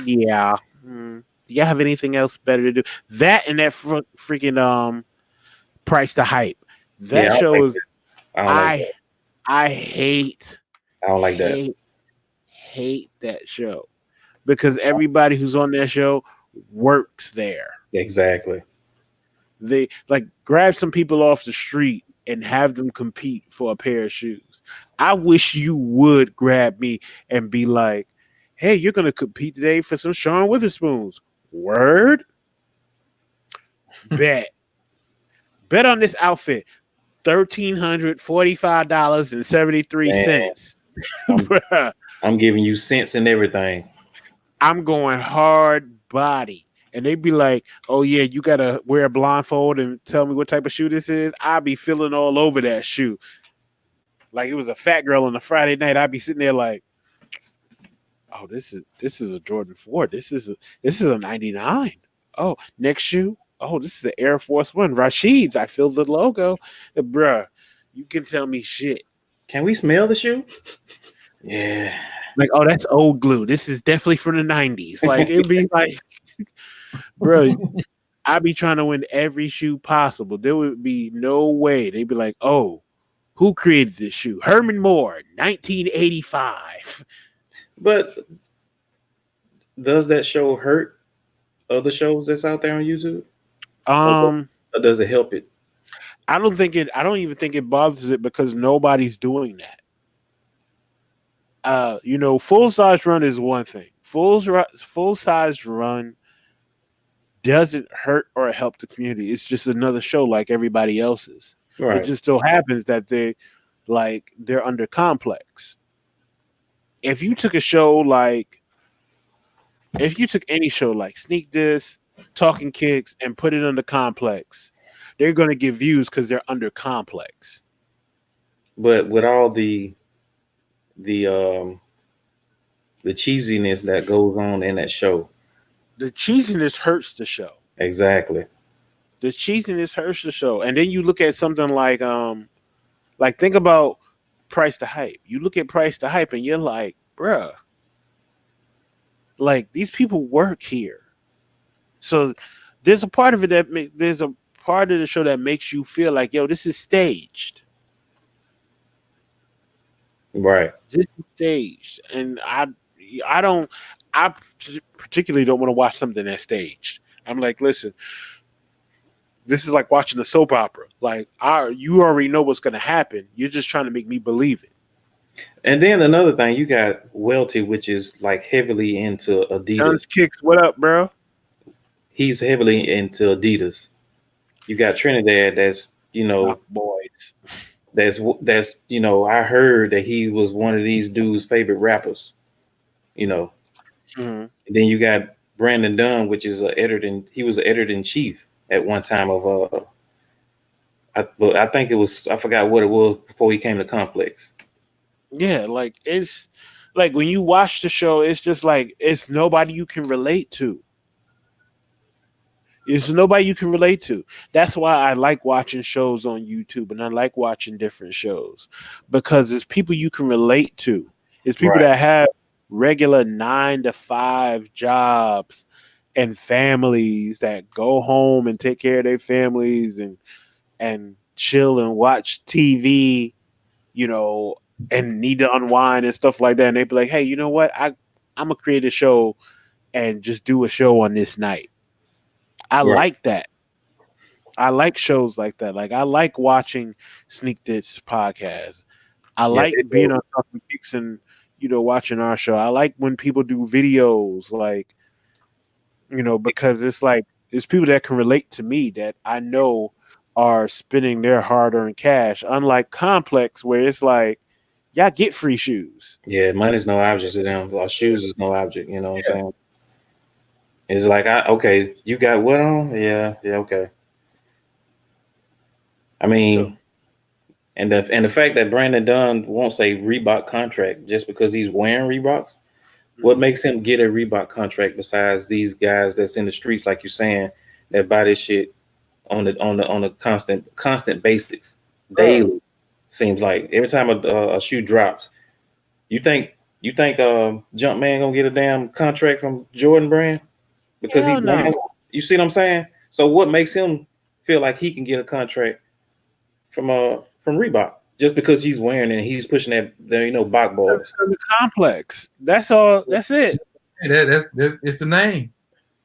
yeah. Do you have anything else better to do? That and that freaking Price to Hype. That show is. I hate. I don't like that. Hate that show because everybody who's on that show works there. Exactly. They like grab some people off the street and have them compete for a pair of shoes. I wish you would grab me and be like, hey, you're gonna compete today for some Sean Witherspoons. Word, bet. Bet on this outfit. Man, $1,345.73. I'm I'm giving you sense and everything. I'm going hard body. And they'd be like, oh yeah, you gotta wear a blindfold and tell me what type of shoe this is. I'd be feeling all over that shoe. Like it was a fat girl on a Friday night. I'd be sitting there like, oh, this is a Jordan 4. This is a 99. Oh, next shoe. Oh, this is the Air Force One. Rashid's. I feel the logo. Bruh, you can tell me shit. Can we smell the shoe? Yeah. Like, oh, that's old glue. This is definitely from the 90s. Like, it'd be like, bro, I'd be trying to win every shoe possible. There would be no way. They'd be like, oh, who created this shoe? Herman Moore, 1985. But does that show hurt other shows that's out there on YouTube? Or does it help it? I don't even think it bothers it because nobody's doing that. Full size run is one thing. Full size run doesn't hurt or help the community. It's just another show like everybody else's. Right. It just so happens that they're under complex. If you took any show like Sneak This, Talking Kicks, and put it under complex, they're gonna get views because they're under complex. But with all the cheesiness that goes on in that show. The cheesiness hurts the show. Exactly. The cheesiness hurts the show. And then you look at something like think about Price to Hype. You look at Price to Hype and you're like, bruh, like these people work here. So there's a part of it there's a part of the show that makes you feel like, yo, this is staged. Right. This is staged. And I particularly don't want to watch something that's staged. I'm like, listen, this is like watching a soap opera. Like, you already know what's going to happen. You're just trying to make me believe it. And then another thing, you got Welty, which is like heavily into Adidas. Guns Kicks, what up, bro? He's heavily into Adidas. You got Trinidad, that's boys. That's I heard that he was one of these dudes' favorite rappers. Mm-hmm. Then you got Brandon Dunn, which is he was an editor in chief at one time of I think it was, I forgot what it was before he came to Complex. Yeah, like it's like when you watch the show, it's just like it's nobody you can relate to. It's nobody you can relate to. That's why I like watching shows on YouTube and I like watching different shows because it's people you can relate to. It's people that have regular 9-to-5 jobs and families that go home and take care of their families and chill and watch TV, and need to unwind and stuff like that. And they be like, hey, you know what? I'm gonna create a show and just do a show on this night. I like that. I like shows like that. Like I like watching Sneak This podcast. I like being on Talking Kicks and watching our show. I like when people do videos, like because it's like there's people that can relate to me that I know are spending their hard-earned cash. Unlike Complex, where it's like y'all get free shoes. Yeah, money's no object to them. Our shoes is no object. You know what I'm saying? It's like, okay, you got what on? Yeah, okay. I mean, and the fact that Brandon Dunn wants a Reebok contract just because he's wearing Reeboks, what makes him get a Reebok contract besides these guys that's in the streets, like you're saying, that buy this shit on the constant basis, daily? Seems like every time a shoe drops, you think Jumpman gonna get a damn contract from Jordan Brand? Because you see what I'm saying? So what makes him feel like he can get a contract from Reebok just because he's wearing it and he's pushing that Bach bars? The Complex. That's all. That's it. That's it's the name.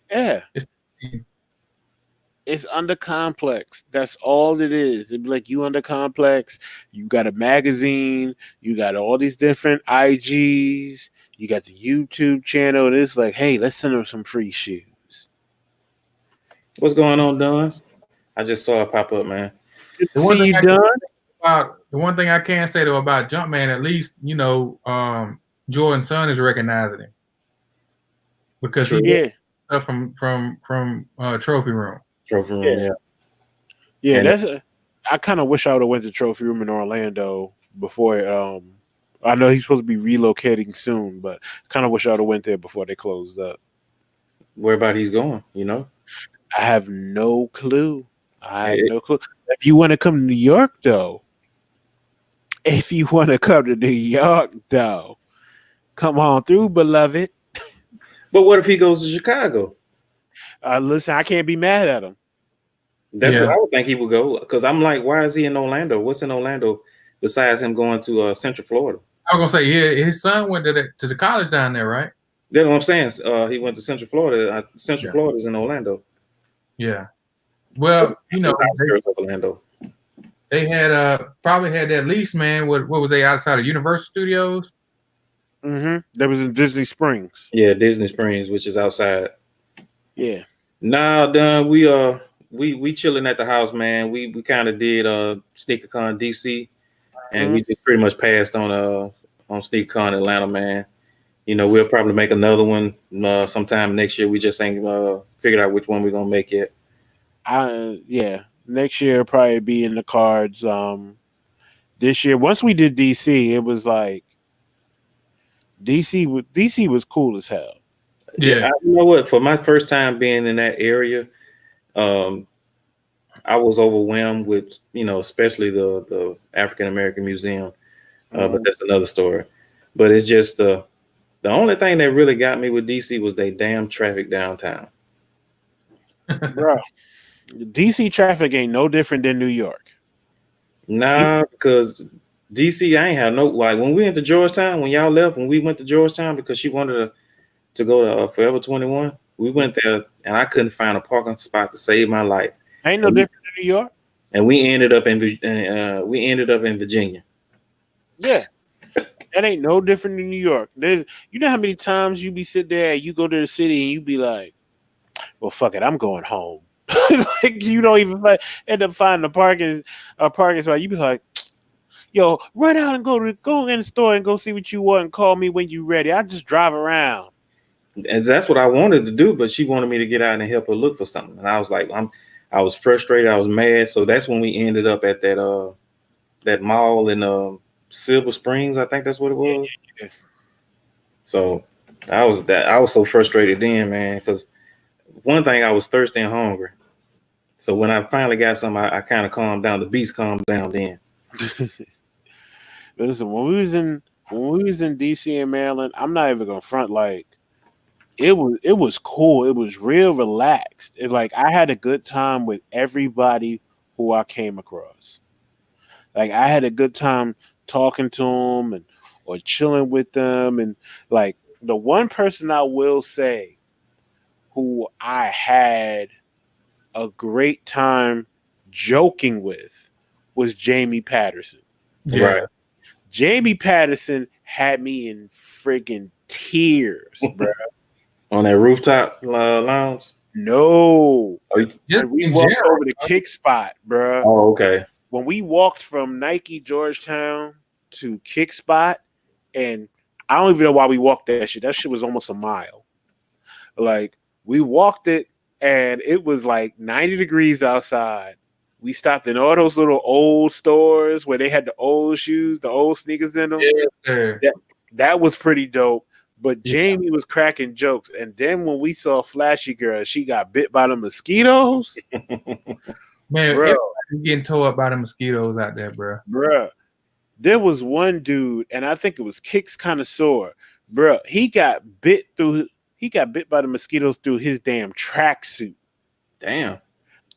Yeah. It's under Complex. That's all it is. It'd be like you under Complex. You got a magazine. You got all these different IGs. You got the YouTube channel, and it's like, hey, let's send them some free shoes. What's going on, Don? I just saw it pop up, man. Good to see you, Don. The one thing I can say though about Jumpman, at least Jordan's son is recognizing him because he stuff from Trophy Room. Trophy Room, yeah. That's I kind of wish I would have went to Trophy Room in Orlando before. I know he's supposed to be relocating soon, but kind of wish I would have went there before they closed up. Where about he's going? You know, I have no clue. No clue. If you want to come to New York, though. Come on through, beloved. But what if he goes to Chicago? Listen, I can't be mad at him. That's what I would think he would go. Because I'm like, why is he in Orlando? What's in Orlando besides him going to Central Florida? I was gonna say, yeah, his son went to the college down there, right? That's what I'm saying. He went to Central Florida. Central Florida's in Orlando. Yeah. Well, Orlando. They had probably had that lease, man. What was they outside of Universal Studios? Mm-hmm. That was in Disney Springs. Yeah, Disney Springs, which is outside. Yeah. Nah, done. We chilling at the house, man. We kind of did SneakerCon DC, and we just pretty much passed on SneakerCon Atlanta, man. You know, we'll probably make another one sometime next year. We just ain't figured out which one we're gonna make yet. Next year probably be in the cards. This year, once we did DC, it was like DC was cool as hell. Yeah, you know what? For my first time being in that area, I was overwhelmed with, especially the African American Museum. But that's another story. But it's just the only thing that really got me with DC was they damn traffic downtown. Bro, DC traffic ain't no different than New York. Nah, because DC, I ain't have no, like when we went to Georgetown, when y'all left, when we went to Georgetown because she wanted to go to Forever 21, we went there and I couldn't find a parking spot to save my life. Ain't no different than New York. And we ended up in Virginia. Yeah. That ain't no different than New York. You know how many times you be sitting there and you go to the city and you be like, well, fuck it, I'm going home. Like you don't even end up finding a parking spot. You be like, yo, run out and go in the store and go see what you want and call me when you ready. I just drive around. And that's what I wanted to do, but she wanted me to get out and help her look for something. And I was like, I was frustrated, I was mad. So that's when we ended up at that mall in Silver Springs, I think that's what it was. Yeah. So I was so frustrated then, man, because one thing, I was thirsty and hungry. So when I finally got some, I kind of calmed down. The beast calmed down then. Listen, when we was in DC and Maryland, I'm not even gonna front, like it was cool. It was real relaxed. I had a good time with everybody who I came across. Like I had a good time talking to them or chilling with them, and like the one person I will say who I had a great time joking with was Jamie Patterson. Yeah. Right. Jamie Patterson had me in friggin' tears, bro. On that rooftop lounge? No. Just we walked over the kick spot, bro. Oh, okay. When we walked from Nike Georgetown to kick spot, and I don't even know why we walked that shit. That shit was almost a mile. Like, we walked it, and it was like 90 degrees outside. We stopped in all those little old stores where they had the old shoes, the old sneakers in them. Yeah. That was pretty dope. But Jamie was cracking jokes. And then when we saw Flashy Girl, she got bit by the mosquitoes. Man, everybody's getting tore up by the mosquitoes out there, bro. Bruh. There was one dude, and I think it was Kicks Connoisseur. Bruh, he got bit by the mosquitoes through his damn tracksuit. Damn.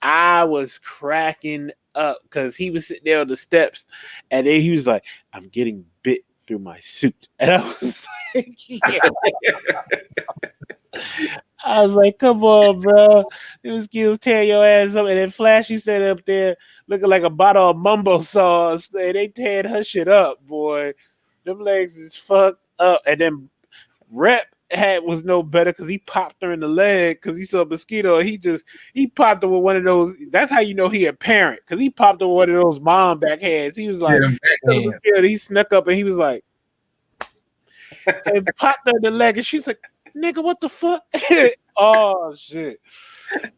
I was cracking up because he was sitting there on the steps, and then he was like, I'm getting bit through my suit. And I was like, yeah. I was like, come on, bro. The mosquitoes tear your ass up. And then Flashy sat up there looking like a bottle of mumbo sauce. And they teared her shit up, boy. Them legs is fucked up. And then Rep was no better because he popped her in the leg because he saw a mosquito. He popped her with one of those. That's how you know he a parent because he popped her with one of those mom backhands. He was like, he snuck up and he was like, and popped her in the leg, and she's like, "Nigga, what the fuck?" Oh shit,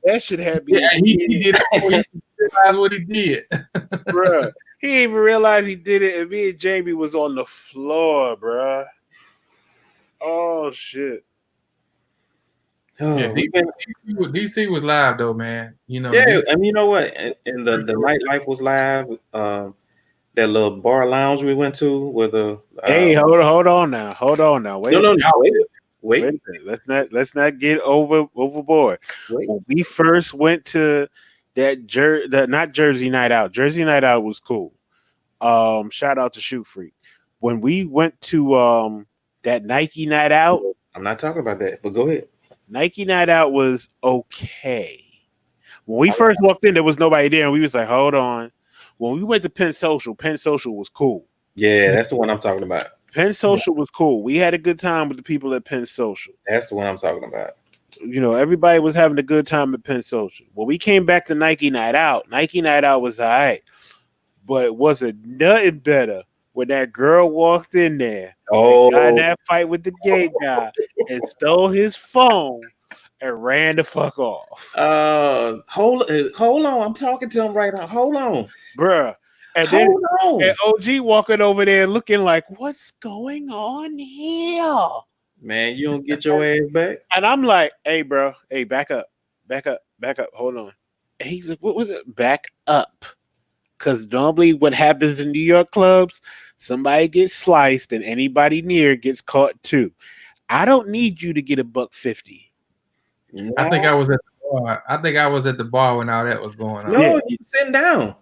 that shit had me. Yeah, he did it before he realized what he did, Bruh. He didn't even realize he did it, and me and Jamie was on the floor, bruh. Oh shit. Yeah, DC was live though, man. You know, Yeah, DC, and you know what? And the nightlife was live. That little bar lounge we went to with the Hey, hold on now. Wait. no, wait. Wait a minute. Let's not get overboard. Wait. When we first went to that not Jersey Night Out. Jersey Night Out was cool. Shout out to Shoot Freak. When we went to that Nike Night Out, I'm not talking about that, but go ahead. Nike Night Out was okay. When we first walked in, there was nobody there, and we was like, hold on. When we went to Penn Social was cool. Yeah, that's the one I'm talking about. Penn Social was cool. We had a good time with the people at Penn Social. That's the one I'm talking about. You know, everybody was having a good time at Penn Social. When we came back to Nike Night Out was all right. But it wasn't nothing better when that girl walked in there. Oh, Got in that fight with the gay guy and stole his phone and ran the fuck off. hold on. I'm talking to him right now. Hold on, Bruh. And hold on. And OG walking over there looking like, what's going on here? Man, you don't get your ass back. And I'm like, hey, bro, hey, back up. Hold on. And he's like, what was it? Back up. Because normally what happens in New York clubs, somebody gets sliced and anybody near gets caught too. I don't need you to get $150. No. I think I was at the bar. I think I was at the bar when all that was going on. No, you were sitting down.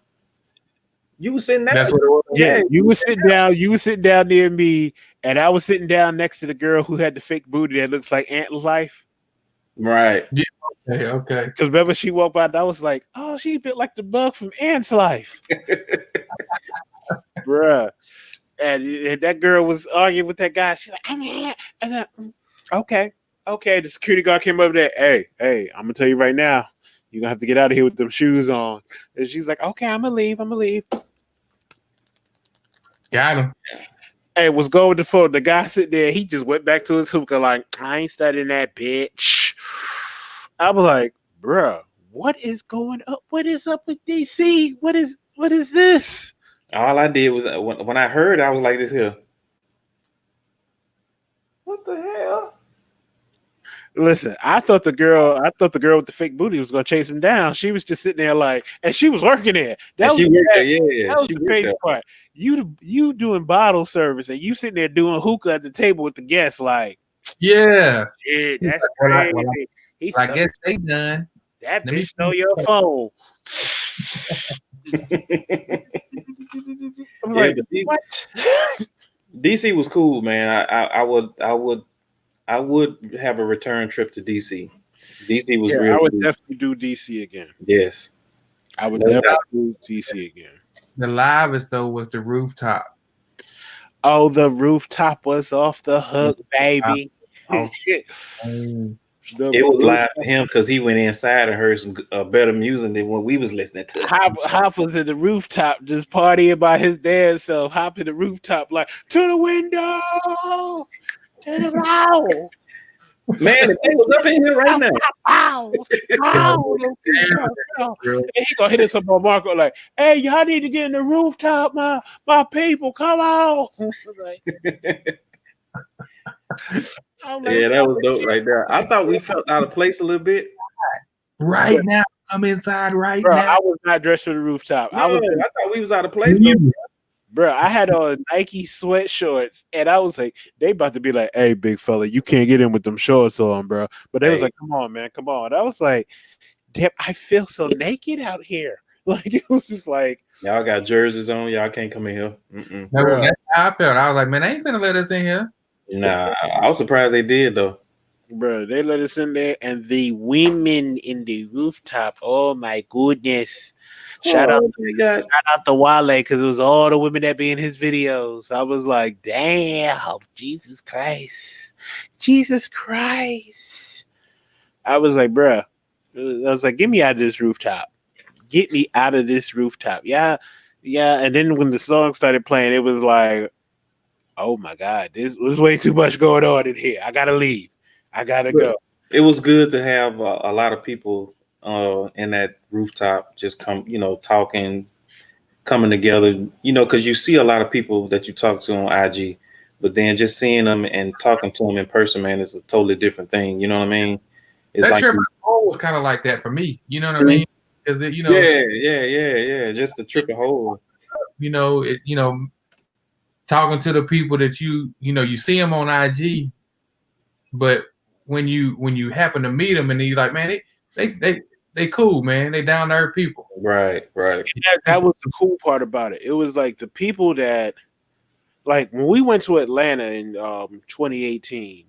You were sitting down. That's what it was. Yeah, you were sitting down. You were sitting down near me, and I was sitting down next to the girl who had the fake booty that looks like Aunt Life. Right. Yeah. Okay. Because remember, she walked by, and I was like, "Oh, she a bit like the bug from Ant's Life." Bruh. And that girl was arguing with that guy. She's like, "I'm Ant." And then, okay. The security guard came over there. Hey, I'm gonna tell you right now, you're gonna have to get out of here with them shoes on. And she's like, "Okay, I'm gonna leave." Got him. Hey, what's going with the phone? The guy sitting there, he just went back to his hookah like, I ain't studying that, bitch. I was like, bruh, what is going up? What is up with DC? What is this? All I did was when I heard, I was like this here. What the hell? Listen, I thought the girl with the fake booty was gonna chase him down. She was just sitting there like, and she was working there. That was the crazy part. You doing bottle service and you sitting there doing hookah at the table with the guests, like, yeah, that's crazy. I guess they done. That bitch stole your phone. I'm like, what? DC was cool, man. I would have a return trip to DC. DC was real. I would definitely do DC again. Yes. I would definitely do DC again. The livest though was the rooftop. Oh, the rooftop was off the hook, baby. It was live for him because he went inside and heard some better music than what we was listening to. Hop was at the rooftop just partying by his damn self. Hop in the rooftop like, to the window, to the wall. Man, the thing was up in here right now. Ow. And he gonna hit us up on Marco like, hey, y'all need to get in the rooftop, my people, come on. Yeah, that was dope right there. I thought we felt out of place a little bit. Right now, I'm inside now. I was not dressed for the rooftop. No, I thought we was out of place though. Bro, I had on Nike sweat shorts, and I was like, they about to be like, hey, big fella, you can't get in with them shorts on, bro. But they was like, come on, man, come on. And I was like, damn, I feel so naked out here. Like, it was just like, y'all got jerseys on, y'all can't come in here. That's how I felt. I was like, man, I ain't finna let us in here. Nah, I was surprised they did though. Bro, they let us in there, and the women in the rooftop. Oh my goodness! Shout out, Oh, they got shout out to Wale because it was all the women that be in his videos. I was like, damn, Jesus Christ, Jesus Christ. I was like, bruh, I was like, get me out of this rooftop. Get me out of this rooftop. Yeah, yeah. And then when the song started playing, it was like, oh my god, this was way too much going on in here. I gotta leave. I gotta but go. it was good to have a lot of people in that rooftop just come, talking, coming together, because you see a lot of people that you talk to on IG, but then just seeing them and talking to them in person, man, is a totally different thing. You know what I mean? It's That like, trip was kind of like that for me. You know what I mean? Because yeah, just the trip of whole. Talking to the people that you see them on IG, but when you happen to meet them and you like, man, they cool, man. They down to earth people. Right. That was the cool part about it. It was like the people that, like when we went to Atlanta in 2018,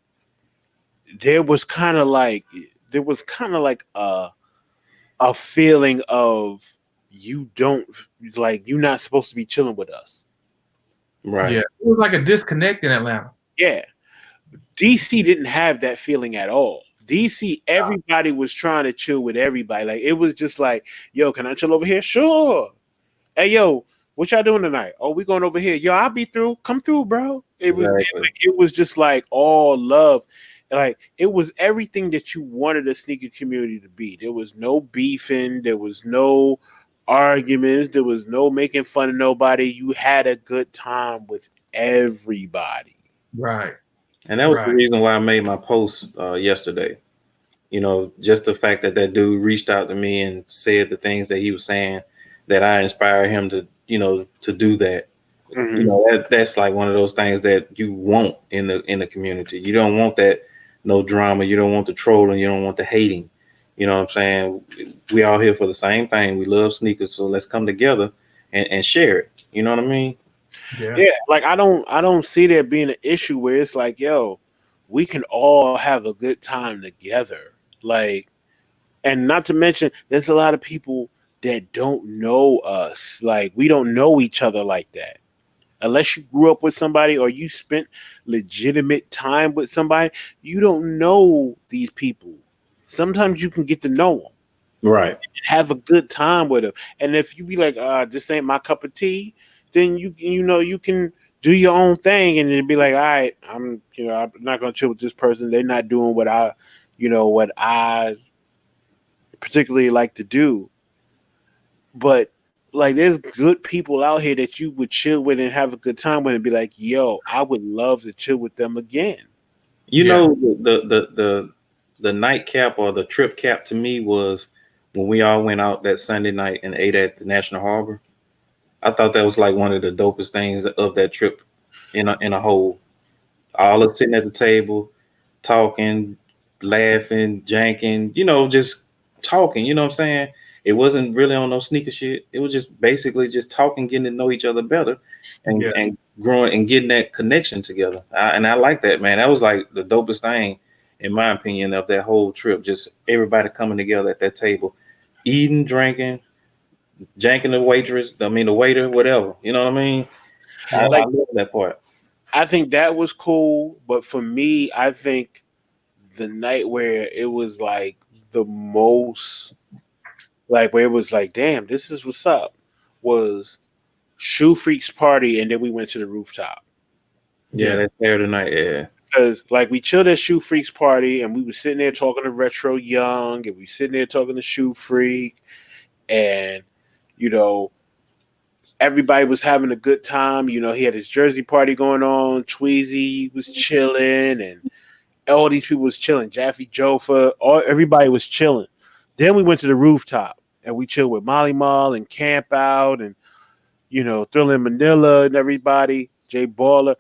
there was kind of like a feeling of you don't like you're not supposed to be chilling with us. Right. Yeah, it was like a disconnect in Atlanta. Yeah, DC didn't have that feeling at all. DC, everybody was trying to chill with everybody. Like it was just like, yo, can I chill over here? Sure. Hey, yo, what y'all doing tonight? Oh, we going over here. Yo, I'll be through. Come through, bro. Exactly. It was just like all love. Like it was everything that you wanted a sneaker community to be. There was no beefing. There was no arguments. There was no making fun of nobody. You had a good time with everybody. Right. And that was the reason why I made my post yesterday. Just the fact that that dude reached out to me and said the things that he was saying, that I inspired him to do that. Mm-hmm. That's like one of those things that you want in the community. You don't want that no drama. You don't want the trolling. You don't want the hating. You know what I'm saying? We all here for the same thing. We love sneakers, so let's come together and share it. You know what I mean? Yeah, like I don't see there being an issue where it's like, yo, we can all have a good time together. Like, and not to mention, there's a lot of people that don't know us. Like, we don't know each other like that. Unless you grew up with somebody or you spent legitimate time with somebody, you don't know these people. Sometimes you can get to know them, Right. have a good time with them. And if you be like, this ain't my cup of tea, then you can do your own thing and then be like, all right, I'm not gonna chill with this person. They're not doing what I particularly like to do. But like there's good people out here that you would chill with and have a good time with and be like, yo, I would love to chill with them again. You know, the nightcap or the trip cap to me was when we all went out that Sunday night and ate at the National Harbor. I thought that was like one of the dopest things of that trip in a whole. All us sitting at the table, talking, laughing, janking, just talking, you know what I'm saying? It wasn't really on no sneaker shit. It was just basically just talking, getting to know each other better and growing and getting that connection together. And I like that, man. That was like the dopest thing, in my opinion, of that whole trip. Just everybody coming together at that table, eating, drinking, janking the waiter, whatever. You know what I mean? I Like love that part. I think that was cool, but for me, I think the night where it was like the most like where it was like, damn, this is what's up was Shoe Freaks party and then we went to the rooftop. Yeah, that's Saturday night. Yeah. Because like we chilled at Shoe Freaks party and we were sitting there talking to Retro Young and we sitting there talking to Shoe Freak and you know everybody was having a good time. He had his Jersey party going on. Tweezy was chilling and all these people was chilling. Jaffe Jofa, everybody was chilling. Then we went to the rooftop and we chilled with Molly Mall and Camp Out and Thrillin' Manila and everybody, Jay Baller,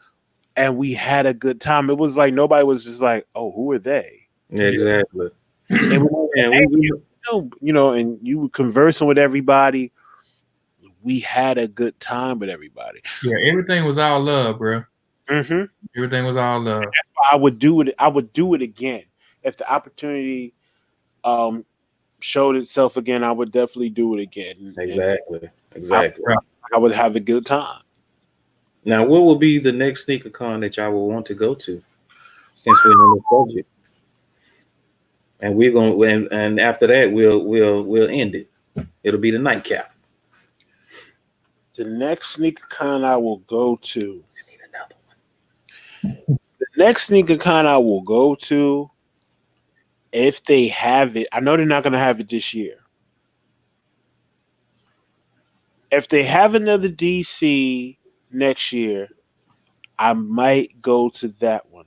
and we had a good time. It was like nobody was just like, "Oh, who are they?" Yeah, exactly. It was Yeah, like, hey, and you were conversing with everybody. We had a good time with everybody. Yeah, everything was all love, bro. Mm-hmm. Everything was all love. I would do it. I would do it again. if the opportunity um showed itself again, I would definitely do it again, and Exactly. I, Exactly. I would have a good time. Now, what will be the next sneaker con that y'all will want to go to? Since we're on the subject, and we're gonna and after that we'll end it. It'll be the nightcap. The next sneaker con I will go to. I need another The next sneaker con I will go to, if they have it. I know they're not gonna have it this year. If they have another DC next year, I might go to that one.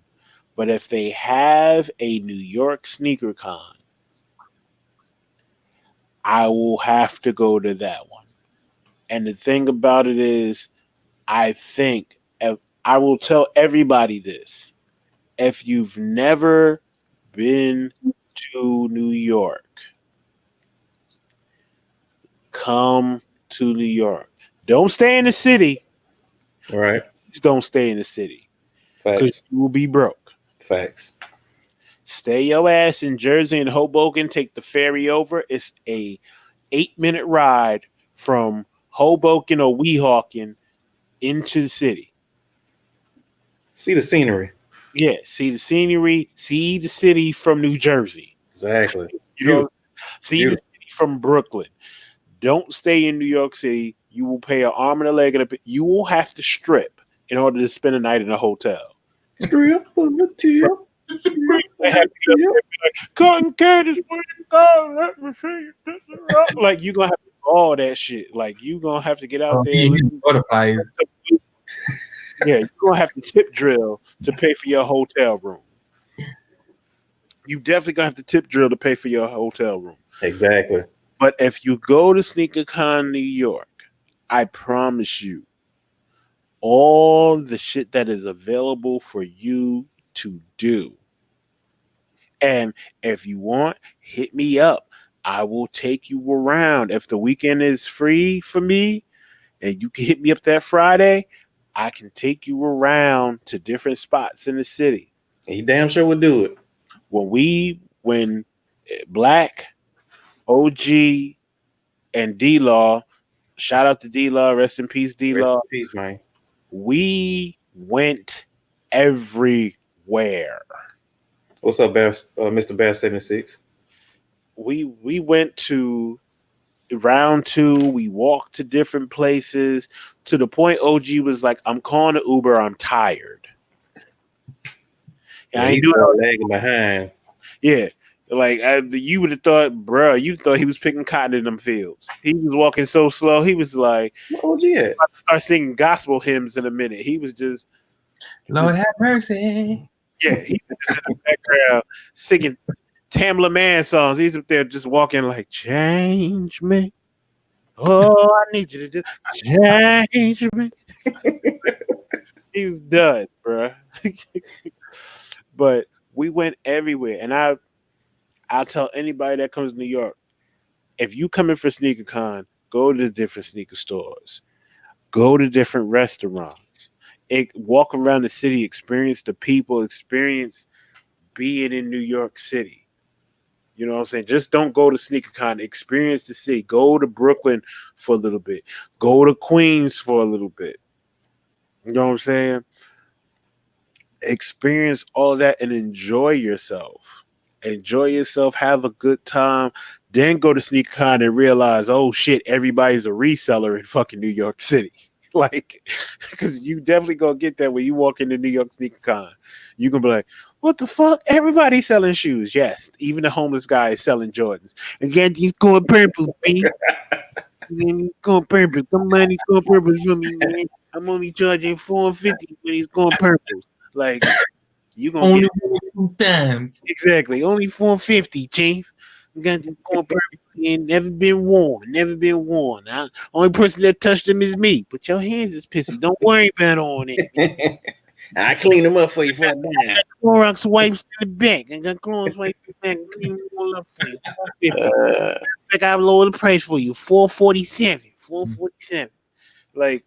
But if they have a New York sneaker con, I will have to go to that one. And the thing about it is, I think if, I will tell everybody this. If you've never been to New York, come to New York. Don't stay in the city. one. Right? Just don't stay in the city because Facts. you will be broke. Facts. Stay your ass in Jersey and Hoboken. Take the ferry over. It's a 8-minute ride from Hoboken or Weehawken into the city. See the scenery. Yeah, see the scenery, see the city from New Jersey. Exactly. You know, Beautiful. see the Beautiful. city from Brooklyn. Don't stay in New York City. You will pay an arm and a leg, and you will have to strip in order to spend a night in a hotel. Strip for the tip. Strip for They have the to get up there tip. and be like, Cotton Candy's where you go. Let me see you. Like, you going to have to do all that shit. Like, you going to have to get out there. Butterflies. Yeah, you're going to have to tip drill to pay for your hotel room. You definitely going to have to tip drill to pay for your hotel room. Exactly. But if you go to SneakerCon New York, I promise you, all the shit that is available for you to do. And if you want, hit me up. I will take you around. If the weekend is free for me and you can hit me up that Friday, I can take you around to different spots in the city. He damn sure would do it. When Black, OG, and D Law, shout out to D Law, rest in peace, D Rest Law. in peace, man. We went everywhere. What's up, Bass? Mr. Bass 76? We went to round two. We walked to different places to the point OG was like, "I'm calling an Uber. I'm tired." And Yeah, I ain't he doing started all. lagging behind. Yeah, like you would have thought, bro. You thought he was picking cotton in them fields. He was walking so slow. He was like, What OG at? start singing gospel hymns in a minute. He was just, Lord have mercy. yeah, he was just in the background singing Tamla Man songs. He's up there just walking like, change me. Oh, I need you to do change me. He was done, bro. But we went everywhere, and I'll tell anybody that comes to New York, if you come in for SneakerCon, go to the different sneaker stores, go to different restaurants, walk around the city, experience the people, experience being in New York City. You know what I'm saying? Just don't go to SneakerCon. Experience the city. Go to Brooklyn for a little bit. Go to Queens for a little bit. You know what I'm saying? Experience all of that and enjoy yourself. Enjoy yourself. Have a good time. Then go to SneakerCon and realize, oh shit, everybody's a reseller in fucking New York City. Like, because you definitely gonna get that when you walk into New York SneakerCon. You gonna be like, what the fuck? Everybody's selling shoes. Yes, even the homeless guy is selling Jordans. Again, he's going purple, B. He's going purple. Somebody's going purple for me, man. I'm only charging $4.50 when he's going purple. Like, you gonna Only get 2 times. exactly only $4.50, Chief. You got this going purple and never been worn. Never been worn. Only person that touched them is me. But your hands is pissy. Don't worry about all that. I clean them up for you for a dime. Clorox wipes in the back. I got Clorox wipes in the back and clean them all up for you. $4.50. Like I lower the price for you. $4.47. $4.47. Like,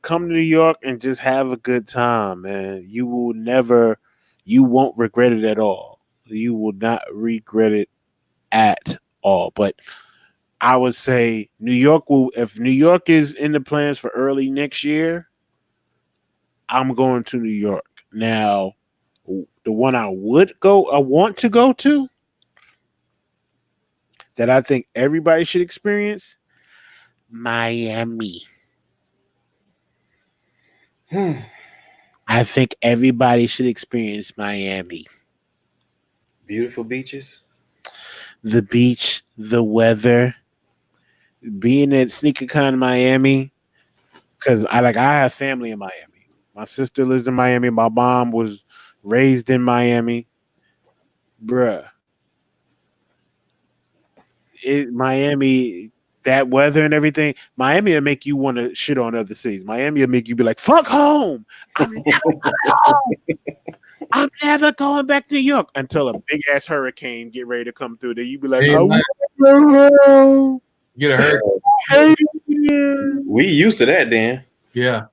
come to New York and just have a good time, man. You won't regret it at all. You will not regret it at all. But I would say New York will. If New York is in the plans for early next year, I'm going to New York. Now, the one I want to go to, that I think everybody should experience, Miami. I think everybody should experience Miami. Beautiful beaches. The beach, the weather, being at SneakerCon in Miami, because I have family in Miami. My sister lives in Miami. My mom was raised in Miami. Bruh, Miami, that weather and everything, Miami will make you want to shit on other cities. Miami will make you be like, fuck home. I'm never going home. I'm never going back to New York until a big ass hurricane get ready to come through. Then you be like, Hey, oh, man, no. get a hurt. I hate it. We used to that then. Yeah,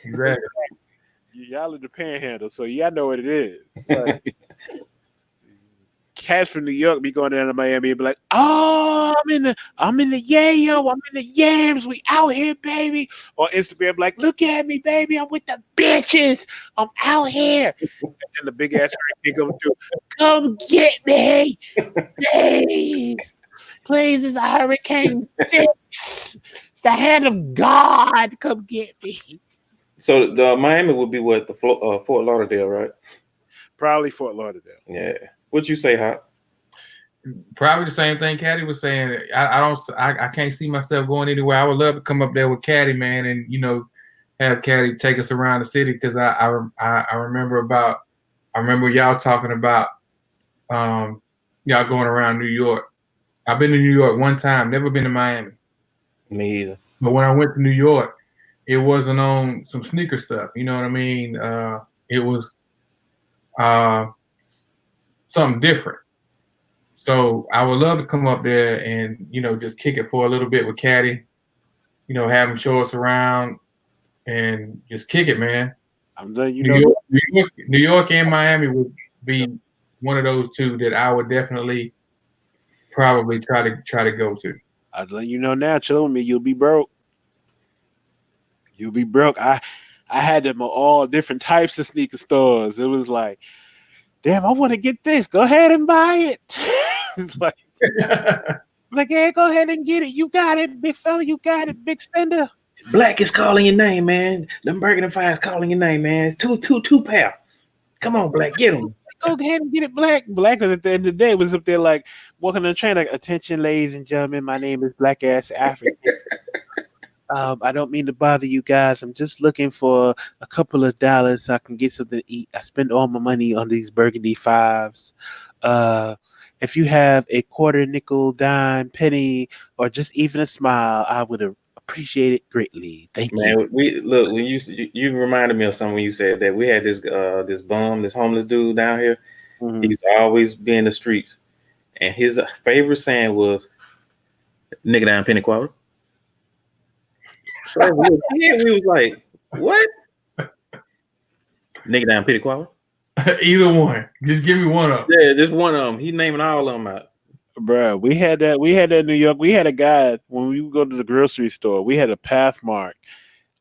exactly. Y'all in the panhandle, so y'all know what it is. Like, cats from New York be going down to Miami and be like, "Oh, I'm in the yayo, I'm in the yams, we out here, baby." Or Instagram, like, "Look at me, baby, I'm with the bitches, I'm out here." And the big ass hurricane come through, "Come get me, please, please, it's a hurricane 6. It's the hand of God. Come get me." So the Miami would be what the Fort Lauderdale, right? Probably Fort Lauderdale. Yeah. What you say, Hop? Probably the same thing Caddy was saying. I can't see myself going anywhere. I would love to come up there with Caddy, man, and have Caddy take us around the city, because I remember y'all talking about y'all going around New York. I've been to New York one time, never been to Miami. Me either. But when I went to New York, it wasn't on some sneaker stuff. You know what I mean? It was something different. So I would love to come up there and just kick it for a little bit with Caddy. Have him show us around and just kick it, man. I'm letting you New know. New York and Miami would be one of those two that I would definitely probably try to go to. I'll let you know now. Chill with me. You'll be broke. You'll be broke. I had them at all different types of sneaker stores. It was like, damn, I want to get this. Go ahead and buy it. It's like, yeah, go ahead and get it. You got it, big fella. You got it, big spender. Black is calling your name, man. Them Burgundy Fire is calling your name, man. It's two pound. Come on, Black, get him. Go ahead and get it, Black. Black was at the end of the day was up there like walking on the train, like, "Attention, ladies and gentlemen, my name is Black Ass African. I don't mean to bother you guys. I'm just looking for a couple of dollars so I can get something to eat. I spend all my money on these Burgundy Fives. If you have a quarter, nickel, dime, penny, or just even a smile, I would appreciate it greatly. Thank you." Man, we look when you reminded me of something when you said that we had this this homeless dude down here. Mhm. He used to always be in the streets, and his favorite saying was "nigga down penny quarter." So as a little kid, we was like, "What? Nigga down penny quarter?" Either one. Just give me one of them. Yeah, just one of them. He naming all of them out. Bruh, we had that in New York. We had a guy when we would go to the grocery store. We had a Pathmark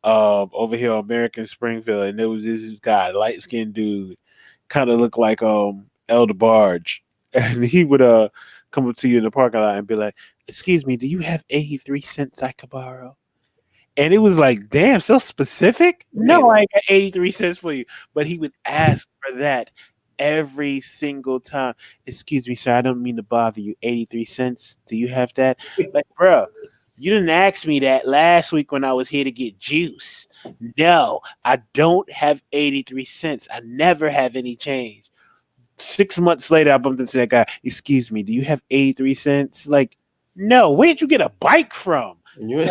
over here on American Springfield, and there was this guy, light skinned dude, kind of looked like Elder Barge, and he would come up to you in the parking lot and be like, "Excuse me, do you have 83 cents I could borrow?" And it was like, damn, so specific. No, I got 83 cents for you. But he would ask for that every single time. "Excuse me, sir, I don't mean to bother you. 83 cents. Do you have that?" Like, bro, you didn't ask me that last week when I was here to get juice. No, I don't have 83 cents. I never have any change. 6 months later, I bumped into that guy. "Excuse me, do you have 83 cents? Like, no, where'd you get a bike from? No,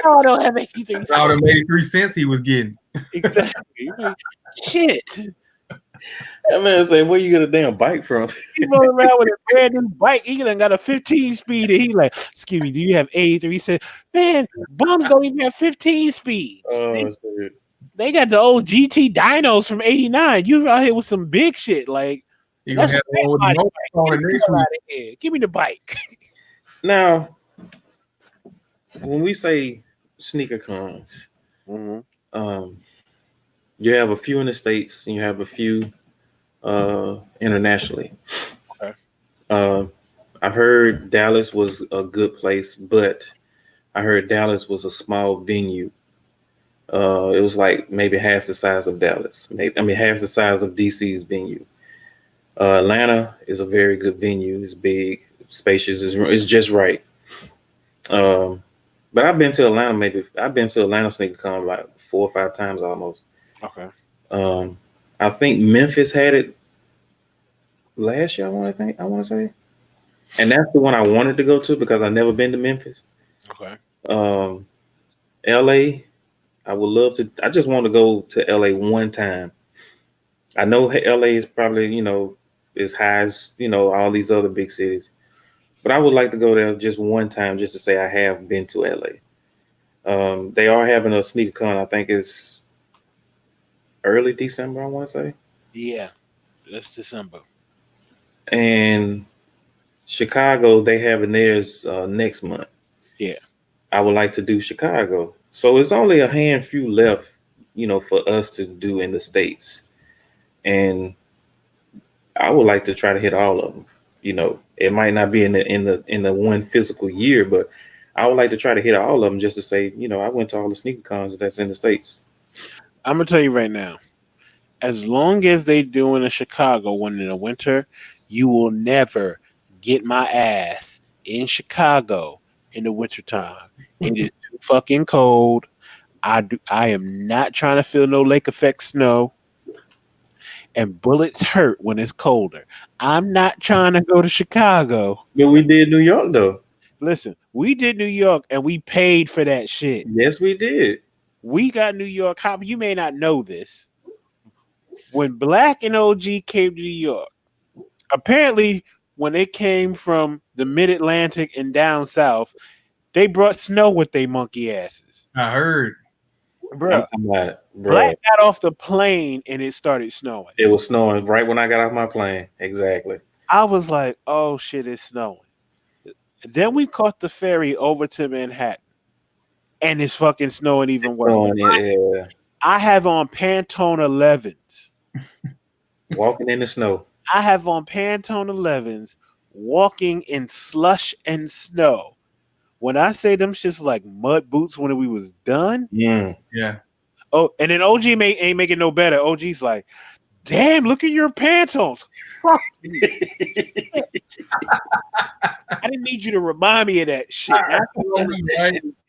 I don't have 83 cents. Out of 83 cents he was getting. Exactly. Like, shit. That man say, "Where you get a damn bike from?" He rolling around with a brand new bike. He done got a 15 speed, and he like, "Excuse me, do you have 83 cents?" Man, bums don't even have 15 speeds. They got the old GT dynos from '89. You out here with some big shit, like. You gonna have the one with the motor on the next week. Here. Give me the bike. Now, when we say sneaker cons, Mm-hmm. um, you have a few in the states and you have a few internationally. Okay. Uh, I heard Dallas was a good place, but I heard Dallas was a small venue. It was like maybe half the size of Dallas. Maybe, I mean, half the size of DC's venue. Atlanta is a very good venue. It's big, spacious. It's just right. Um, but I've been to Atlanta. Maybe I've been to Atlanta Sneaker Con like 4 or 5 times almost. Okay. Um, I think Memphis had it last year. I want to say, and that's the one I wanted to go to because I've never been to Memphis. Okay. Um, LA, I would love to. I just want to go to LA one time. I know LA is probably as high as all these other big cities, but I would like to go there just one time just to say I have been to LA. They are having a sneaker con. I think it's early December. I want to say, Yeah. That's December. and Chicago they having theirs next month. Yeah. I would like to do Chicago. So it's only a handful left, for us to do in the states, and I would like to try to hit all of them. It might not be in the one physical year, but I would like to try to hit all of them just to say, I went to all the sneaker cons that's in the states. I'm gonna tell you right now. As long as they doing a Chicago one in the winter, you will never get my ass in Chicago in the wintertime. It is too fucking cold. I am not trying to feel no lake effect snow. And bullets hurt when it's colder. I'm not trying to go to Chicago. But we did New York though. Listen, we did New York and we paid for that shit. Yes, we did. We got New York. How you may not know this. When Black and OG came to New York, apparently when they came from the mid Atlantic and down south, they brought snow with their monkey asses. I heard. I'm Bruh. talking about, Black got off the plane and it started snowing. It was snowing right when I got off my plane. Exactly. I was like, oh shit, it's snowing. Then we caught the ferry over to Manhattan. And it's fucking snowing even worse. Snowing, yeah. I have on Pantone 11s. Walking in the snow. I have on Pantone 11s walking in slush and snow. When I say them shit's like mud boots when we was done. Yeah. Oh, and then OG ain't making no better. OG's like, damn, look at your Pantones. Fuck you. I didn't need you to remind me of that shit.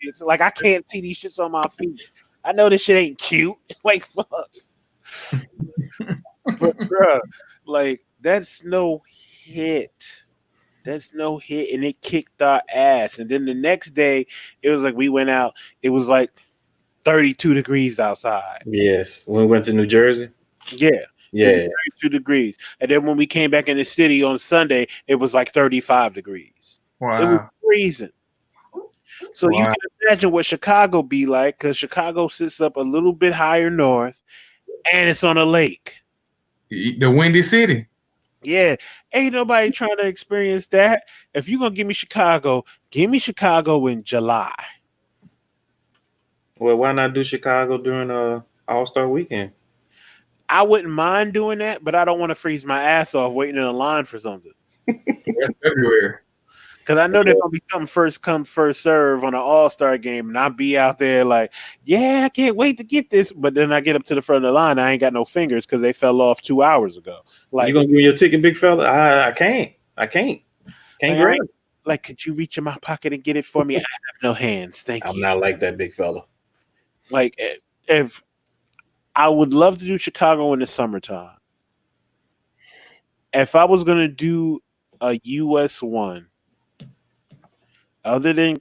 It's like I can't see these shits on my feet. I know this shit ain't cute. Like fuck. But bruh, like that snow hit. That's no hit, and it kicked our ass. And then the next day, it was like we went out. It was like 32 degrees outside. Yes, when we went to New Jersey. Yeah, 32 degrees. And then when we came back in the city on Sunday, it was like 35 degrees. Wow, it was freezing. So you can imagine what Chicago be like, because Chicago sits up a little bit higher north, and it's on a lake. The Windy City. Yeah, ain't nobody trying to experience that. If you're gonna give me Chicago in July. Well, why not do Chicago during All-Star weekend? I wouldn't mind doing that, but I don't want to freeze my ass off waiting in a line for something. That's everywhere. Because I know there's gonna be something first come, first serve on an All-Star game, and I'll be out there like, yeah, I can't wait to get this. But then I get up to the front of the line, I ain't got no fingers because they fell off 2 hours ago. Like, you gonna give me your ticket, big fella? I can't. Can't grab it. Like, could you reach in my pocket and get it for me? I have no hands. Thank you. I'm not like that, big fella. Like, if I would love to do Chicago in the summertime. If I was gonna do a US one, other than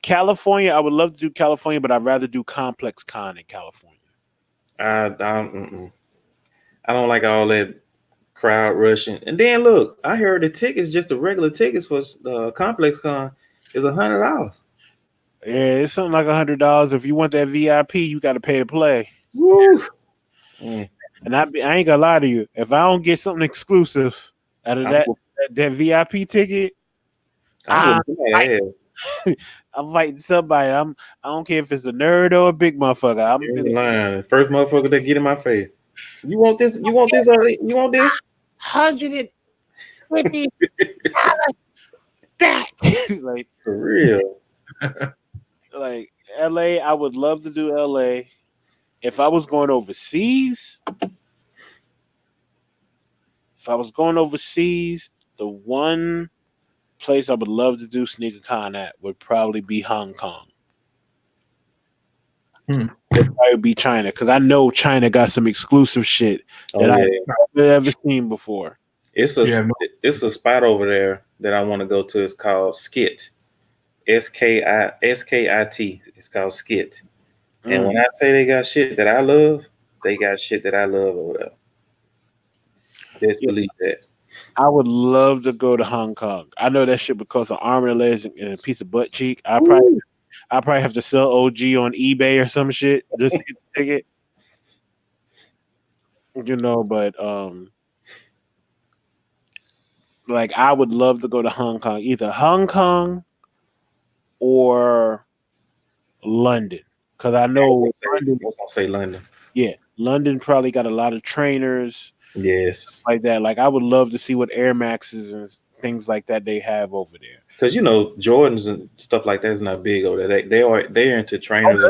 California, I would love to do California, but I'd rather do Complex Con in California. I don't like all that crowd rushing. And then look, I heard the tickets, just the regular tickets for the Complex Con, is $100. Yeah, it's something like $100. If you want that VIP, you got to pay to play. Woo! Mm. And I ain't gonna lie to you. If I don't get something exclusive, Out of I that VIP ticket, wouldn't I, I'm fighting somebody. I don't care if it's a nerd or a big motherfucker. I'm in line. First motherfucker that get in my face. You want this? You want this? You want this? 150 that like For real. like LA. I would love to do LA. If I was going overseas, the one place I would love to do SneakerCon at would probably be Hong Kong. Would probably be China because I know China got some exclusive shit that I've never seen before. It's a spot over there that I want to go to. It's called Skit. SKIT. It's called Skit. And when I say they got shit that I love, they got shit that I love over there. Just believe that. I would love to go to Hong Kong. I know that shit would cost an arm and a leg and a piece of butt cheek. I probably have to sell OG on eBay or some shit just to get the ticket. You know, but like I would love to go to Hong Kong, either Hong Kong or London, because I know London. I'll say London. Yeah, London probably got a lot of trainers. Yes, like that. Like I would love to see what Air Maxes and things like that they have over there. Because Jordans and stuff like that is not big over there. They're into trainers.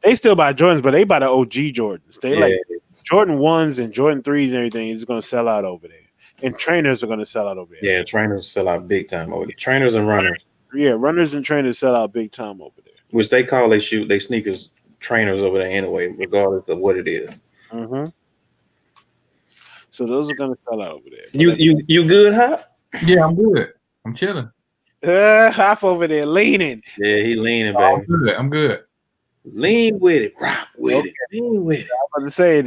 They still buy Jordans, but they buy the OG Jordans. They like Jordan 1s and Jordan 3s and everything is going to sell out over there. And trainers are going to sell out over there. Yeah, trainers sell out big time over there. Trainers and runners. Yeah, runners and trainers sell out big time over there. Which they call they sneakers trainers over there anyway, regardless of what it is. Mm-hmm. So those are going to sell out over there. You good, Hop? Yeah, I'm good. I'm chilling. Hop over there leaning. Yeah, he leaning, baby. I'm good. Lean with it, rock with it, lean with it. I'm about to say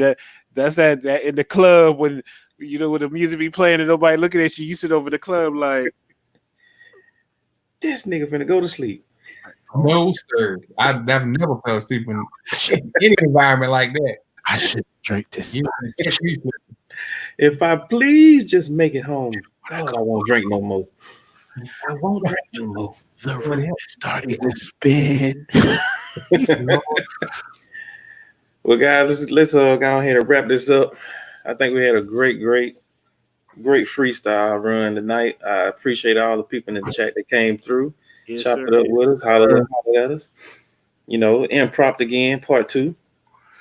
that's that in the club when when the music be playing and nobody looking at you, you sit over the club like this nigga finna go to sleep. No, sir. I've never fell asleep in any environment like that. I should drink this. If I please just make it home, God, I won't drink no more. I won't drink no more. The room is starting to spin. Well, guys, let's go ahead and wrap this up. I think we had a great freestyle run tonight. I appreciate all the people in the chat that came through, chop it up with us, holler at us. Impromptu again, part 2.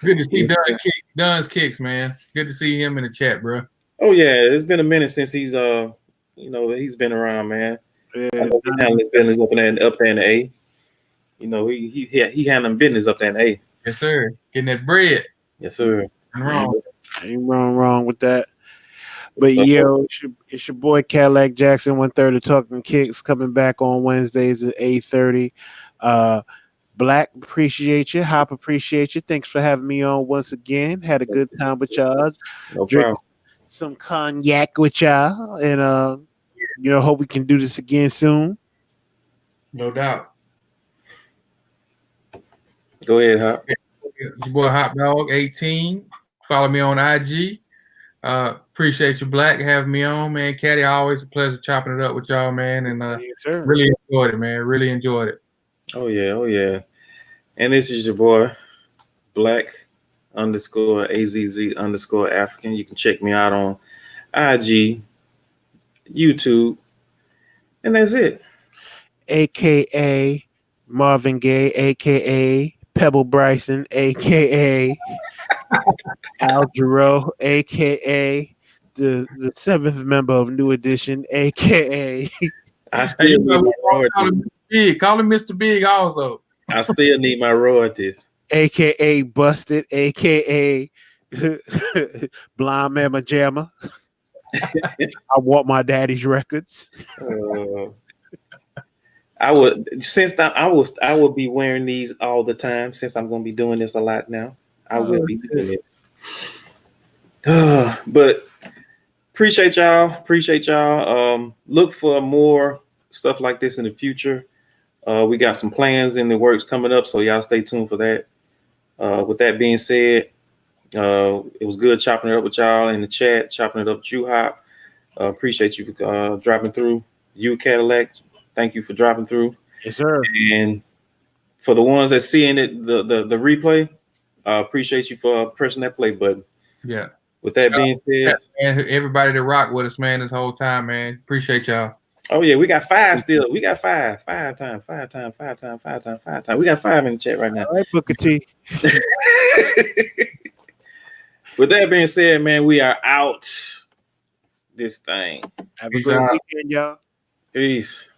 Good to see Dunn's Kicks, man. Good to see him in the chat, bro. Oh yeah, it's been a minute since he's he's been around, man. Yeah, I know he handling his business up there in the A. He handling business up there in the A. Yes, sir. Getting that bread. Yes, sir. Ain't wrong with that. But it's your boy Cadillac Jackson, 1/3 of Talking Kicks, coming back on Wednesdays at 8:30. Black, appreciate you. Hop, appreciate you. Thanks for having me on once again. Had a good time with y'all. No problem. Some cognac with y'all, and hope we can do this again soon. No doubt. Go ahead, Hop. Your boy Hop Dog 18. Follow me on IG. Appreciate you, Black, having me on, man. Caddy, always a pleasure chopping it up with y'all, man. And really enjoyed it, man. Really enjoyed it. Oh yeah. And this is your boy, Black_AZZ_African. You can check me out on IG, YouTube, and that's it. AKA Marvin Gaye, AKA Pebble Bryson, AKA Al Jarreau, AKA the 7th member of New Edition, AKA I still need my royalties. Call him Mr. Big also. I still need my royalties. AKA Busted, AKA Blind Mama Jamma. I want my daddy's records. I would be wearing these all the time since I'm going to be doing this a lot now. I will be doing it. But appreciate y'all. Look for more stuff like this in the future. We got some plans in the works coming up, so y'all stay tuned for that. With that being said, it was good chopping it up with y'all in the chat, chopping it up with you, Hop. Appreciate you dropping through. You Cadillac, thank you for dropping through. Yes, sir. And for the ones that seeing it, the replay, appreciate you for pressing that play button. Yeah. With that being said, and everybody that rock with us, man, this whole time, man. Appreciate y'all. Oh yeah, we got 5 still. We got 5 times. We got 5 in the chat right now. All right, Booker T. With that being said, man, we are out this thing. Have a great weekend, y'all. Peace.